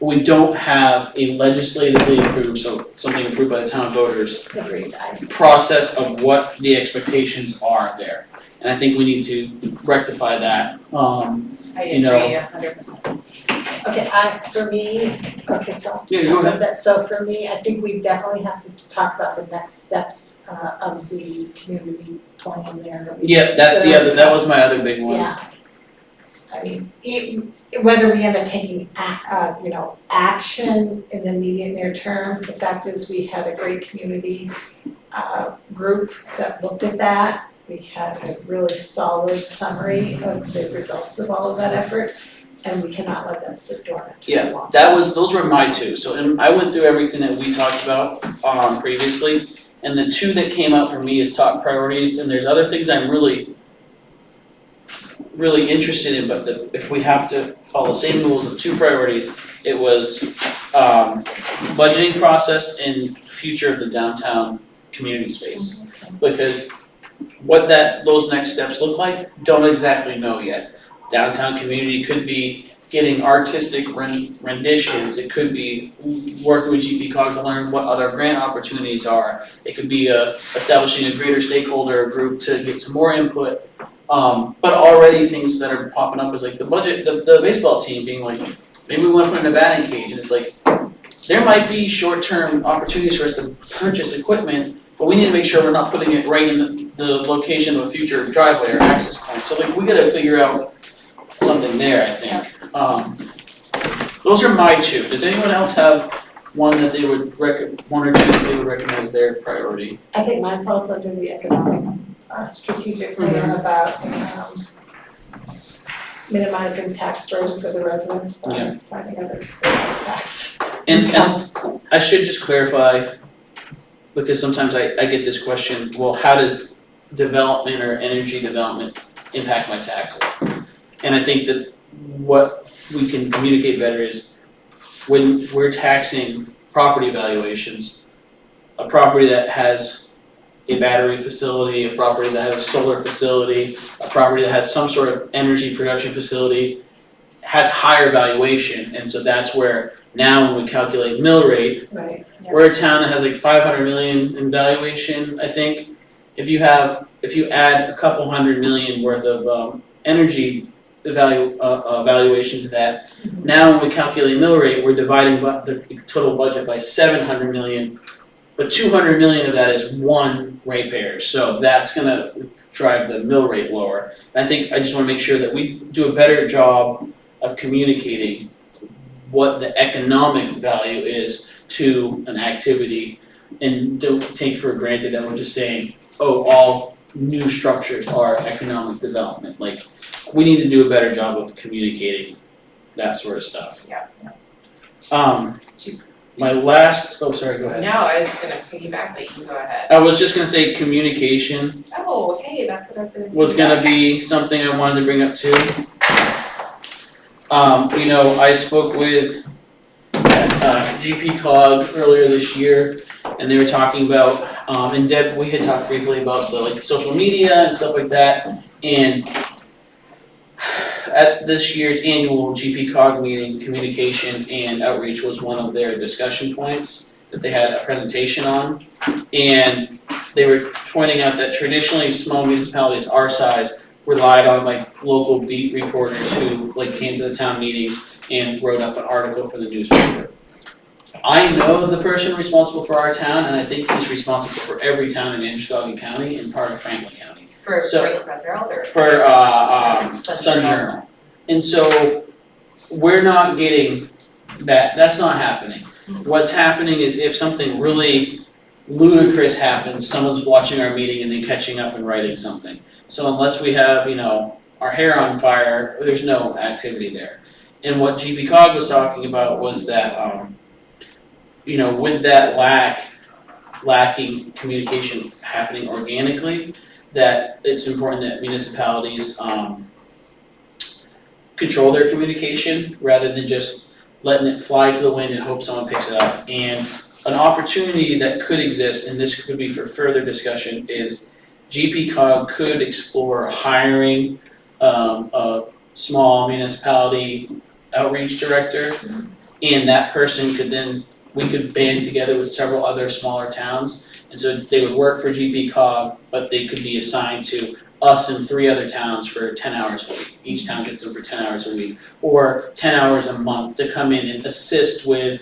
We don't have a legislatively approved, so something approved by the town voters, Agreed. process of what the expectations are there. And I think we need to rectify that. I you know- agree 100%. Okay, for me, okay, so. Yeah, go ahead. So for me, I think we definitely have to talk about the next steps of the community plan there. Yeah, that's the other, that was my other big one. Yeah. I mean, whether we end up taking action in the immediate near term, the fact is we had a great community group that looked at that. We had a really solid summary of the results of all of that effort, and we cannot let that sit dormant too long. Those were my two, so I went through everything that we talked about previously, and the two that came out for me as top priorities, and there's other things I'm really interested in, but if we have to follow the same rules of two priorities, it was budgeting process and future of the downtown community space. Because what those next steps look like, don't exactly know yet. Downtown community could be getting artistic renditions, it could be working with GPCOG to learn what other grant opportunities are. It could be establishing a greater stakeholder group to get some more input. But already things that are popping up is like the budget, the baseball team being like, maybe we wanna put in a batting cage, and it's like, there might be short-term opportunities for us to purchase equipment, but we need to make sure we're not putting it right in the location of a future driveway or access point. So like, we gotta figure out something there, I think. Those are my two. Does anyone else have one that they would one or two that they would recognize their priority? I think mine falls under the economic strategic plan about minimizing tax burden for the residents by finding other tax. And I should just clarify, because sometimes I get this question, well, how does development or energy development impact my taxes? And I think that what we can communicate better is when we're taxing property valuations, a property that has a battery facility, a property that has a solar facility, a property that has some sort of energy production facility has higher valuation, and so that's where now when we calculate mill rate, Right. we're a town that has like 500 million in valuation, I think. If you add a couple $100 million worth of energy valuation to that, now when we calculate mill rate, we're dividing the total budget by 700 million, but 200 million of that is one ratepayer, so that's gonna drive the mill rate lower. I think I just wanna make sure that we do a better job of communicating what the economic value is to an activity, and don't take for granted that we're just saying, oh, all new structures are economic development. Like, we need to do a better job of communicating that sort of stuff. Yeah. My last, oh, sorry, go ahead. No, I was gonna piggyback, but you can go ahead. I was just gonna say communication Oh, hey, that's what I was gonna do. was gonna be something I wanted to bring up too. You know, I spoke with GP Cog earlier this year, and they were talking about, and Deb, we had talked briefly about the like social media and stuff like that, and at this year's annual GP Cog meeting, communication and outreach was one of their discussion points that they had a presentation on. And they were pointing out that traditionally small municipalities our size relied on like local beat reporters who like came to the town meetings and wrote up an article for the newspaper. I know the person responsible for our town, and I think he's responsible for every town in Androscoggin County and part of Franklin County. For So- the Press Herald or? For Sun Sun Journal. Journal. And so we're not getting that, that's not happening. What's happening is if something really ludicrous happens, someone's watching our meeting and then catching up and writing something. So unless we have, you know, our hair on fire, there's no activity there. And what GP Cog was talking about was that, you know, with that lacking communication happening organically, that it's important that municipalities control their communication rather than just letting it fly to the wind and hope someone picks it up. And an opportunity that could exist, and this could be for further discussion, is GP Cog could explore hiring a small municipality outreach director, and that person could then, we could band together with several other smaller towns. And so they would work for GP Cog, but they could be assigned to us and 3 other towns for 10 hours a week. Each town gets them for 10 hours a week, or 10 hours a month to come in and assist with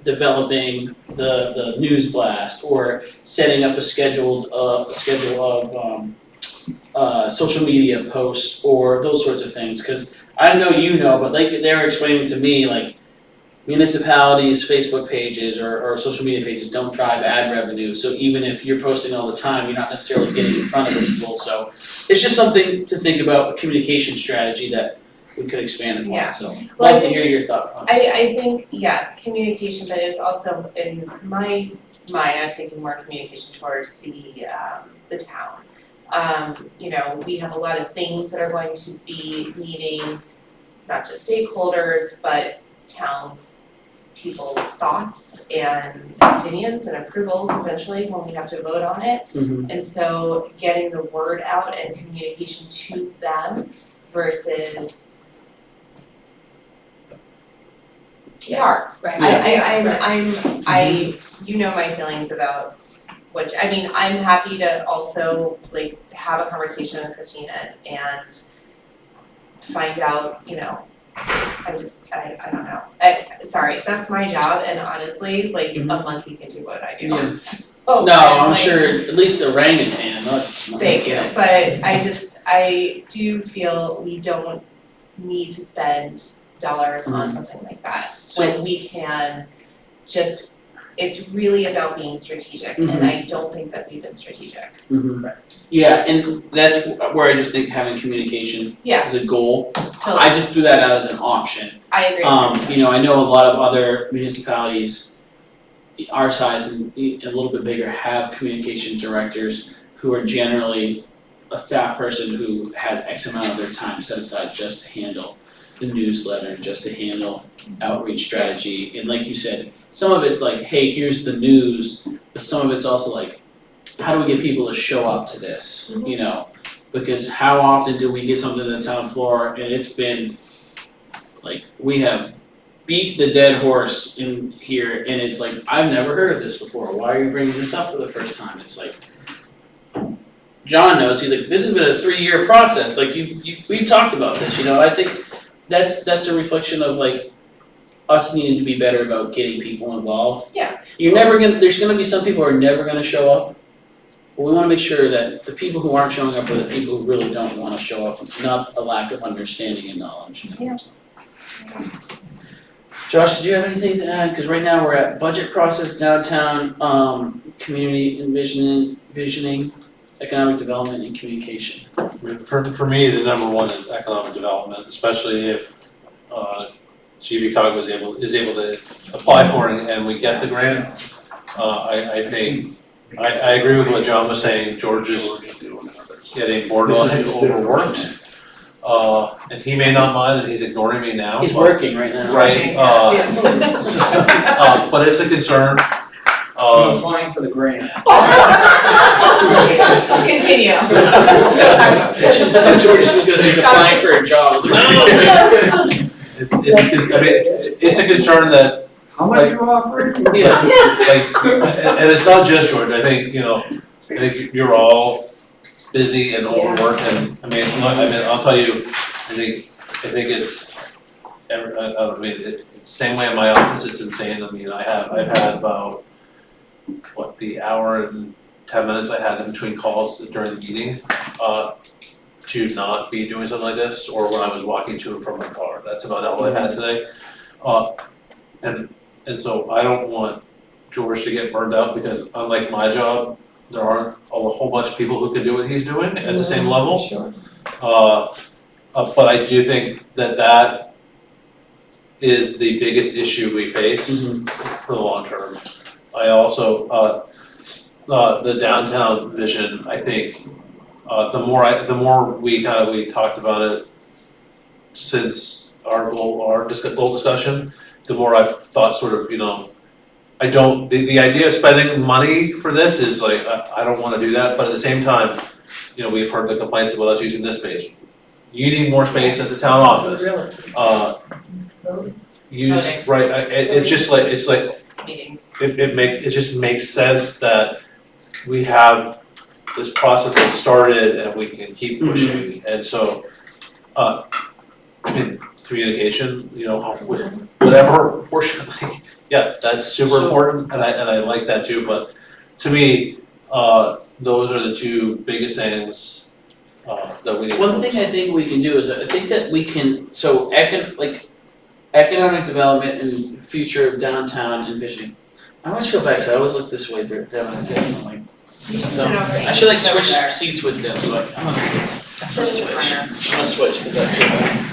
developing the news blast, or setting up a schedule of social media posts, or those sorts of things. Because I know you know, but like they were explaining to me, like municipalities' Facebook pages or social media pages don't drive ad revenue. So even if you're posting all the time, you're not necessarily getting in front of people. So it's just something to think about, a communication strategy that we could expand upon. Yeah. So Well, I love to think- hear your thoughts on it. I think, yeah, communication, but it's also in my mind, I was thinking more communication towards the town. You know, we have a lot of things that are going to be needing not just stakeholders, but town people's thoughts and opinions and approvals eventually when we have to vote on it. Mhm. And so getting the word out and communication to them versus PR. Right. You know my feelings about I mean, I'm happy to also like have a conversation with Christina and find out, you know, I don't know. Sorry, that's my job, and honestly, like a monkey can do what I do. Yeah. So, No, I'm like, sure at least orangutan, not just monkey. Thank you, but I do feel we don't need to spend dollars on something like that. When we can just, it's really about being strategic, and I don't think that we've been strategic. Mhm. Yeah, and that's where I just think having communication Yeah, is a goal. totally, I just threw that out as an option. I agree. You know, I know a lot of other municipalities our size and a little bit bigger have communication directors who are generally a staff person who has X amount of their time set aside just to handle the newsletter, just to handle outreach strategy. And like you said, some of it's like, hey, here's the news, but some of it's also like, how do we get people to show up to this, you know? Because how often do we get something to the town floor and it's been, like, we have beat the dead horse in here and it's like, I've never heard of this before, why are you bringing this up for the first time? It's like, John knows, he's like, this has been a 3-year process, like we've talked about this, you know, I think that's a reflection of like us needing to be better about getting people involved. Yeah. There's gonna be some people who are never gonna show up. But we wanna make sure that the people who aren't showing up are the people who really don't wanna show up, not a lack of understanding and knowledge. Yeah. Josh, did you have anything to add? Cause right now we're at budget process, downtown, community envisioning, economic development and communication. For me, the number one is economic development, especially if GBCOG is able to apply for and we get the grant, I think, I agree with what John was saying, George is getting borderline overworked. And he may not mind, and he's ignoring me now. He's but- working right now. Right, but it's a concern. I'm applying for the grant. Continue. I thought George was gonna say he's applying for a job. It's a concern that, How much you offering? Yeah. and it's not just George, I think, I think you're all busy and overworked, and, I'll tell you, I think it's, same way in my office, it's insane, I've had about, the hour and 10 minutes I had in between calls during the meeting, to not be doing something like this, or when I was walking to and from my car, that's about all I've had today. And so I don't want George to get burned out, because unlike my job, there aren't a whole bunch of people who can do what he's doing at the same level. Sure. But I do think that is the biggest issue we face for the long term. I also, the downtown vision, I think, the more we talked about it since our goal discussion, the more I've thought sort of, the idea of spending money for this is like, I don't wanna do that, but at the same time, we've heard the complaints about us using this space. You need more space at the town office. Voting. Right, it's just like, it's like, Meetings. it just makes sense that we have this process that started and we can keep pushing, and so, communication, whatever portion, yeah, that's super important, and I like that too, but to me, those are the two biggest things, that we need to One thing I think we can do is, I think that we can, so economic development and future of downtown envisioning. I always feel bad, cause I always look this way, they're down and I'm like, so, I should like switch seats with them, so I'm gonna do this. I'm gonna switch, cause I feel bad.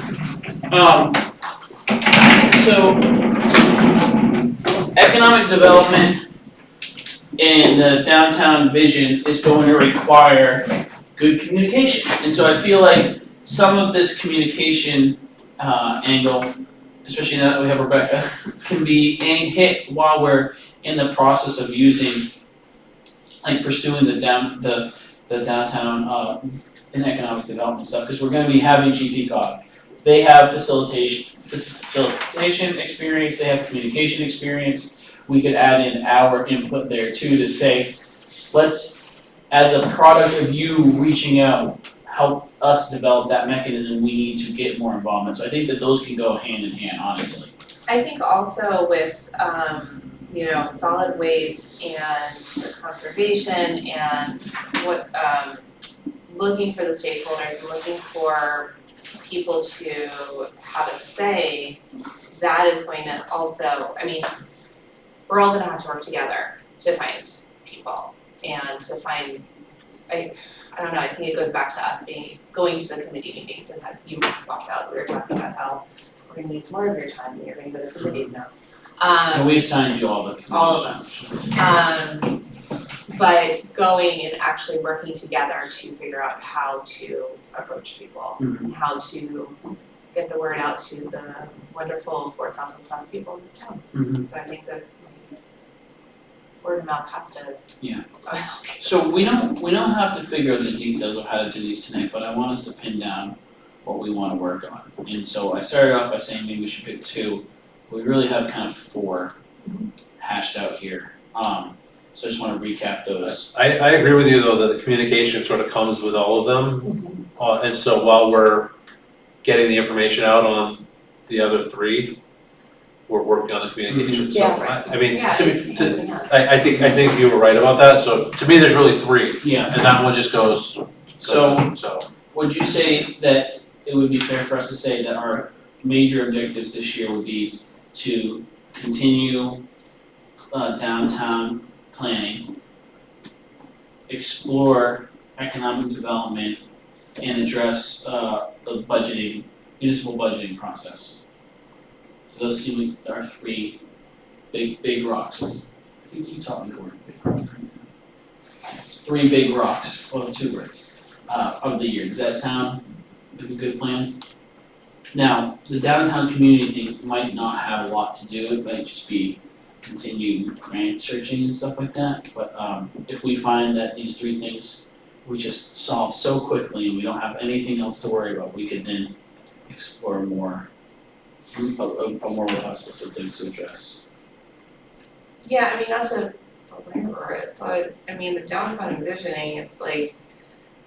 So, economic development and the downtown vision is going to require good communication. And so I feel like some of this communication angle, especially now that we have Rebecca, can be hit while we're in the process of pursuing the downtown and economic development stuff, because we're gonna be having GPCOG. They have facilitation experience, they have communication experience. We could add in our input there too, to say, let's, as a product of you reaching out, help us develop that mechanism, we need to get more involvement. So I think that those can go hand in hand, honestly. I think also with, solid waste and the conservation and what, looking for the stakeholders and looking for people to have a say, that is going to also, we're all gonna have to work together to find people and to find, I don't know, I think it goes back to us going to the committee meetings, and that you walked out, we were talking about how we're gonna use more of your time, and you're gonna go to committees now. And we assigned you all the committees. But going and actually working together to figure out how to approach people, and how to get the word out to the wonderful 4,000 plus people in this town. So I think that word of mouth has to. Yeah. So we don't have to figure out the details of how to do these tonight, but I want us to pin down what we wanna work on. And so I started off by saying maybe we should pick 2, but we really have kind of 4 hashed out here. So I just wanna recap those. I agree with you though, that the communication sort of comes with all of them. And so while we're getting the information out on the other 3, we're working on the communication, so Yeah. I think you were right about that, so to me, there's really 3, Yeah. and that one just goes, So so. would you say that it would be fair for us to say that our major objectives this year would be to continue downtown planning, explore economic development, and address the municipal budgeting process? So those seem like our 3 big rocks. I think you taught me the word big rock. 3 big rocks, well, 2 words, of the year. Does that sound like a good plan? Now, the downtown community thing might not have a lot to do, it might just be continued grant searching and stuff like that. But if we find that these 3 things we just solve so quickly and we don't have anything else to worry about, we could then explore a more robust list of things to address. Yeah, I mean, not to belabor it, but I mean, the downtown envisioning, it's like,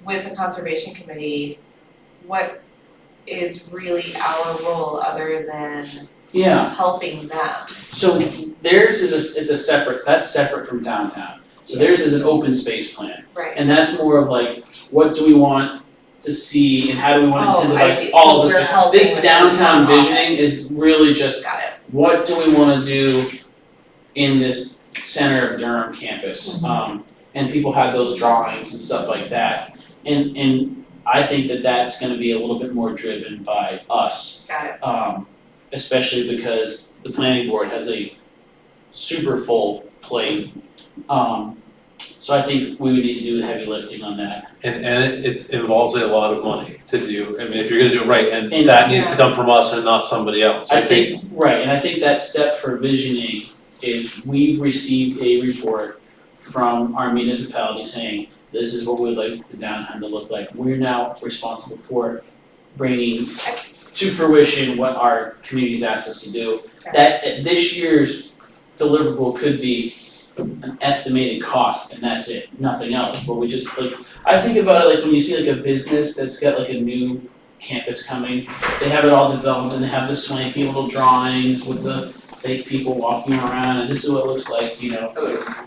with the conservation committee, what is really our role other than helping them? So theirs is a separate, that's separate from downtown. So theirs is an open space plan. Right. And that's more of like, what do we want to see and how do we want to Oh, I incentivize see. all of So we're this? helping This with downtown the visioning office. is really just, Got it. what do we wanna do in this center of Durham campus? And people have those drawings and stuff like that. And I think that that's gonna be a little bit more driven by us. Got it. Especially because the planning board has a super full plate. So I think we would need to do the heavy lifting on that. And it involves a lot of money to do, I mean, if you're gonna do it right, and And- that needs to come from us and not somebody else. I think, right, and I think that step for visioning is we've received a report from our municipality saying, this is what we'd like the downtown to look like. We're now responsible for bringing to fruition what our community's asked us to do. That this year's deliverable could be an estimated cost and that's it, nothing else, but we just like, I think about it like when you see like a business that's got like a new campus coming, they have it all developed and they have the swanky little drawings with the fake people walking around and this is what it looks like, you know.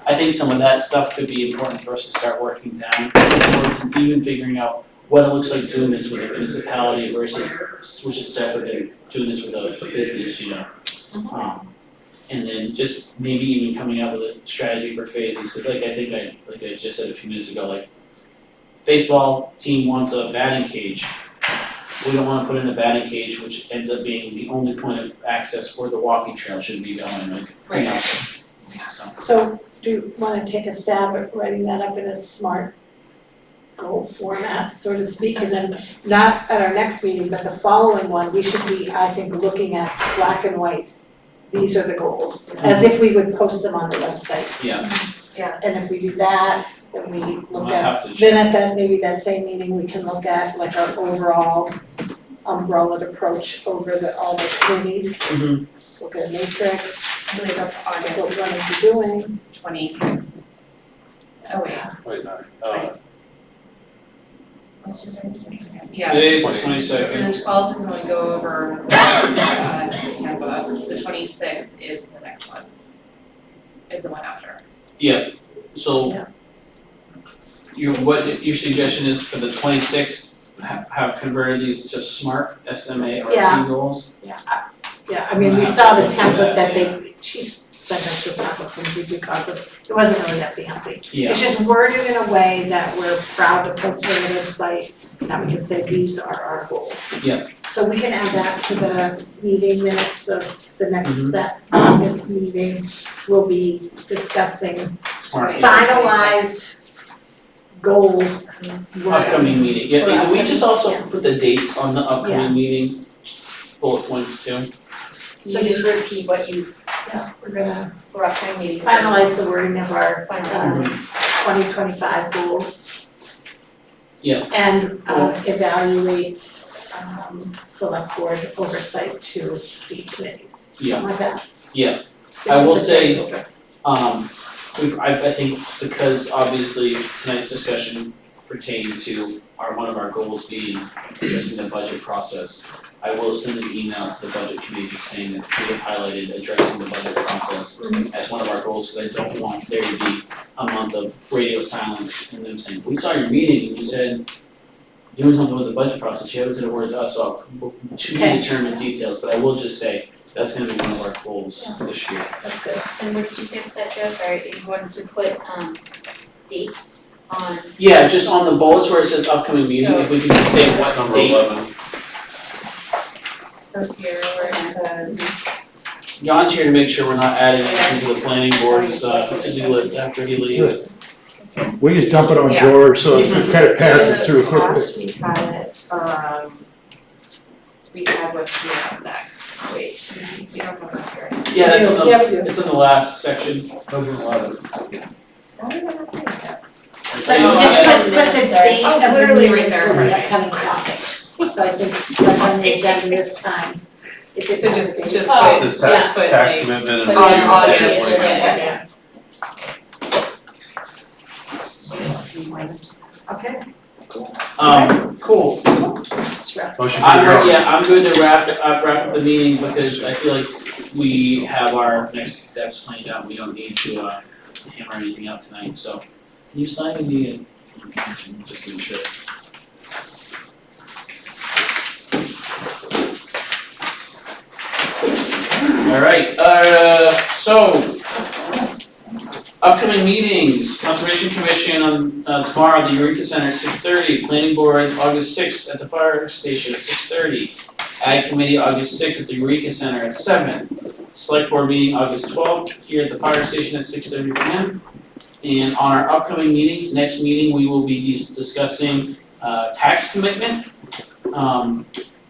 I think some of that stuff could be important for us to start working down towards and even figuring out what it looks like doing this with a municipality versus, which is separate than doing this with a business, you know. And then just maybe even coming up with a strategy for phases, cause like I just said a few minutes ago, like baseball team wants a batting cage. We don't wanna put in a batting cage, which ends up being the only point of access where the walking trail should be going, like, you know, so. So do you wanna take a stab at writing that up in a SMART goal format, so to speak, and then not at our next meeting, but the following one, we should be, I think, looking at black and white. These are the goals, as if we would post them on the website. Yeah, And if we do that, then we we look might at, have to. then at that, maybe that same meeting, we can look at like our overall umbrella approach over all the committees. Mhm. Just look at a matrix, I believe that's what we August want to be doing. 26th. Oh, wait. Wait, no, What's today? Yeah. Today's the So 22nd. the 12th is when we go over handbook, the 26th is the next one. Is the one after. So Yeah. what your suggestion is for the 26th, have converted these to SMART, SMA, Yeah. RC goals? Yeah, I mean, we saw the template that she sent us the template from GP-cog, but it wasn't really that fancy. Yeah. It's just worded in a way that we're proud to post it on the website, that we can say, these are our goals. Yeah. So we can add that to the meeting minutes of the next Mhm. step. This meeting will be discussing SMART. finalized goal wording. Upcoming meeting, yeah, can we just also Yeah. put the dates on the Yeah. upcoming meeting, bullet points too? So just repeat what you, We're gonna for upcoming meetings. finalize the wording of our Finalize. 2025 goals. Yeah. And evaluate select board oversight to the committees, something like that. Yeah. This I is will the say- placeholder. I think because obviously tonight's discussion pertained to one of our goals being addressing the budget process. I will send an email to the budget committee just saying that we have highlighted addressing the budget process as one of our goals, because I don't want there to be a month of radio silence and them saying, we saw your meeting and you said doing something with the budget process, you haven't said a word to us, so to be Okay. determined details, but I will just say that's gonna be one of our goals this year. That's good. And what did you say with that, Joe? Sorry, you wanted to put dates on, Yeah, just on the bullets where it says upcoming meeting, if we could just say what number date. 11. So here where it says John's here to make sure we're not adding anything to the planning board's to-do list after he leaves. We just dump it on Yeah. George, so it kind of passes through quickly. We had it, we had what's coming up next, wait, we don't have that here. Yeah, that's on Yeah, we the, do. it's in the last section. Number 11. Why did I not say that? So you just put the date Oh, of the literally right meeting there, for the right. upcoming topics. So I think that's on the agenda this time. If it's So on the just- date. just Oh, It says tax, yeah, but tax like- commitment but and. yeah, On August, yeah, Okay. Cool. Motion to I'm, adjourn. I'm good to wrap up the meeting because I feel like we have our next steps planned out. We don't need to hammer anything out tonight, so. Can you sign the, just to make sure. All right, so, upcoming meetings, Conservation Commission on, tomorrow at the Eureka Center at 6:30, Planning Board August 6th at the fire station at 6:30, Ag Committee August 6th at the Eureka Center at 7, Select Board meeting August 12th here at the fire station at 6:30 p.m. And on our upcoming meetings, next meeting, we will be discussing, tax commitment,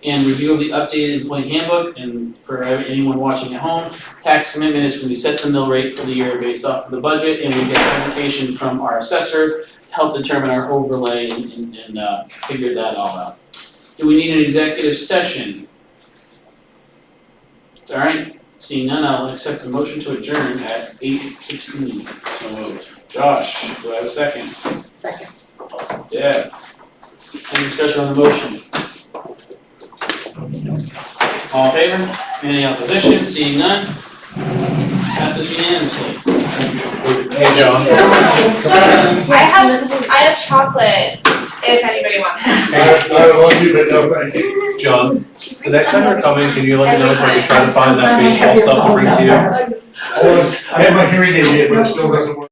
and review of the updated employee handbook, and for anyone watching at home, tax commitment is when we set the mill rate for the year based off of the budget, and we get presentation from our assessor to help determine our overlay and figure that all out. Do we need an executive session? All right, seeing none, I'll accept the motion to adjourn at 8:16. So moved. Josh, do I have a second? Second. Deb. Any discussion on the motion? All in favor? Any opposition? Seeing none? Passes unanimously. Hey, John. I have chocolate, if anybody wants. I love you, but no, thank you. John, the next time you're coming, can you let me know so I can try to find that baseball stuff to bring to you? I have my hearing aid in, but it still doesn't work.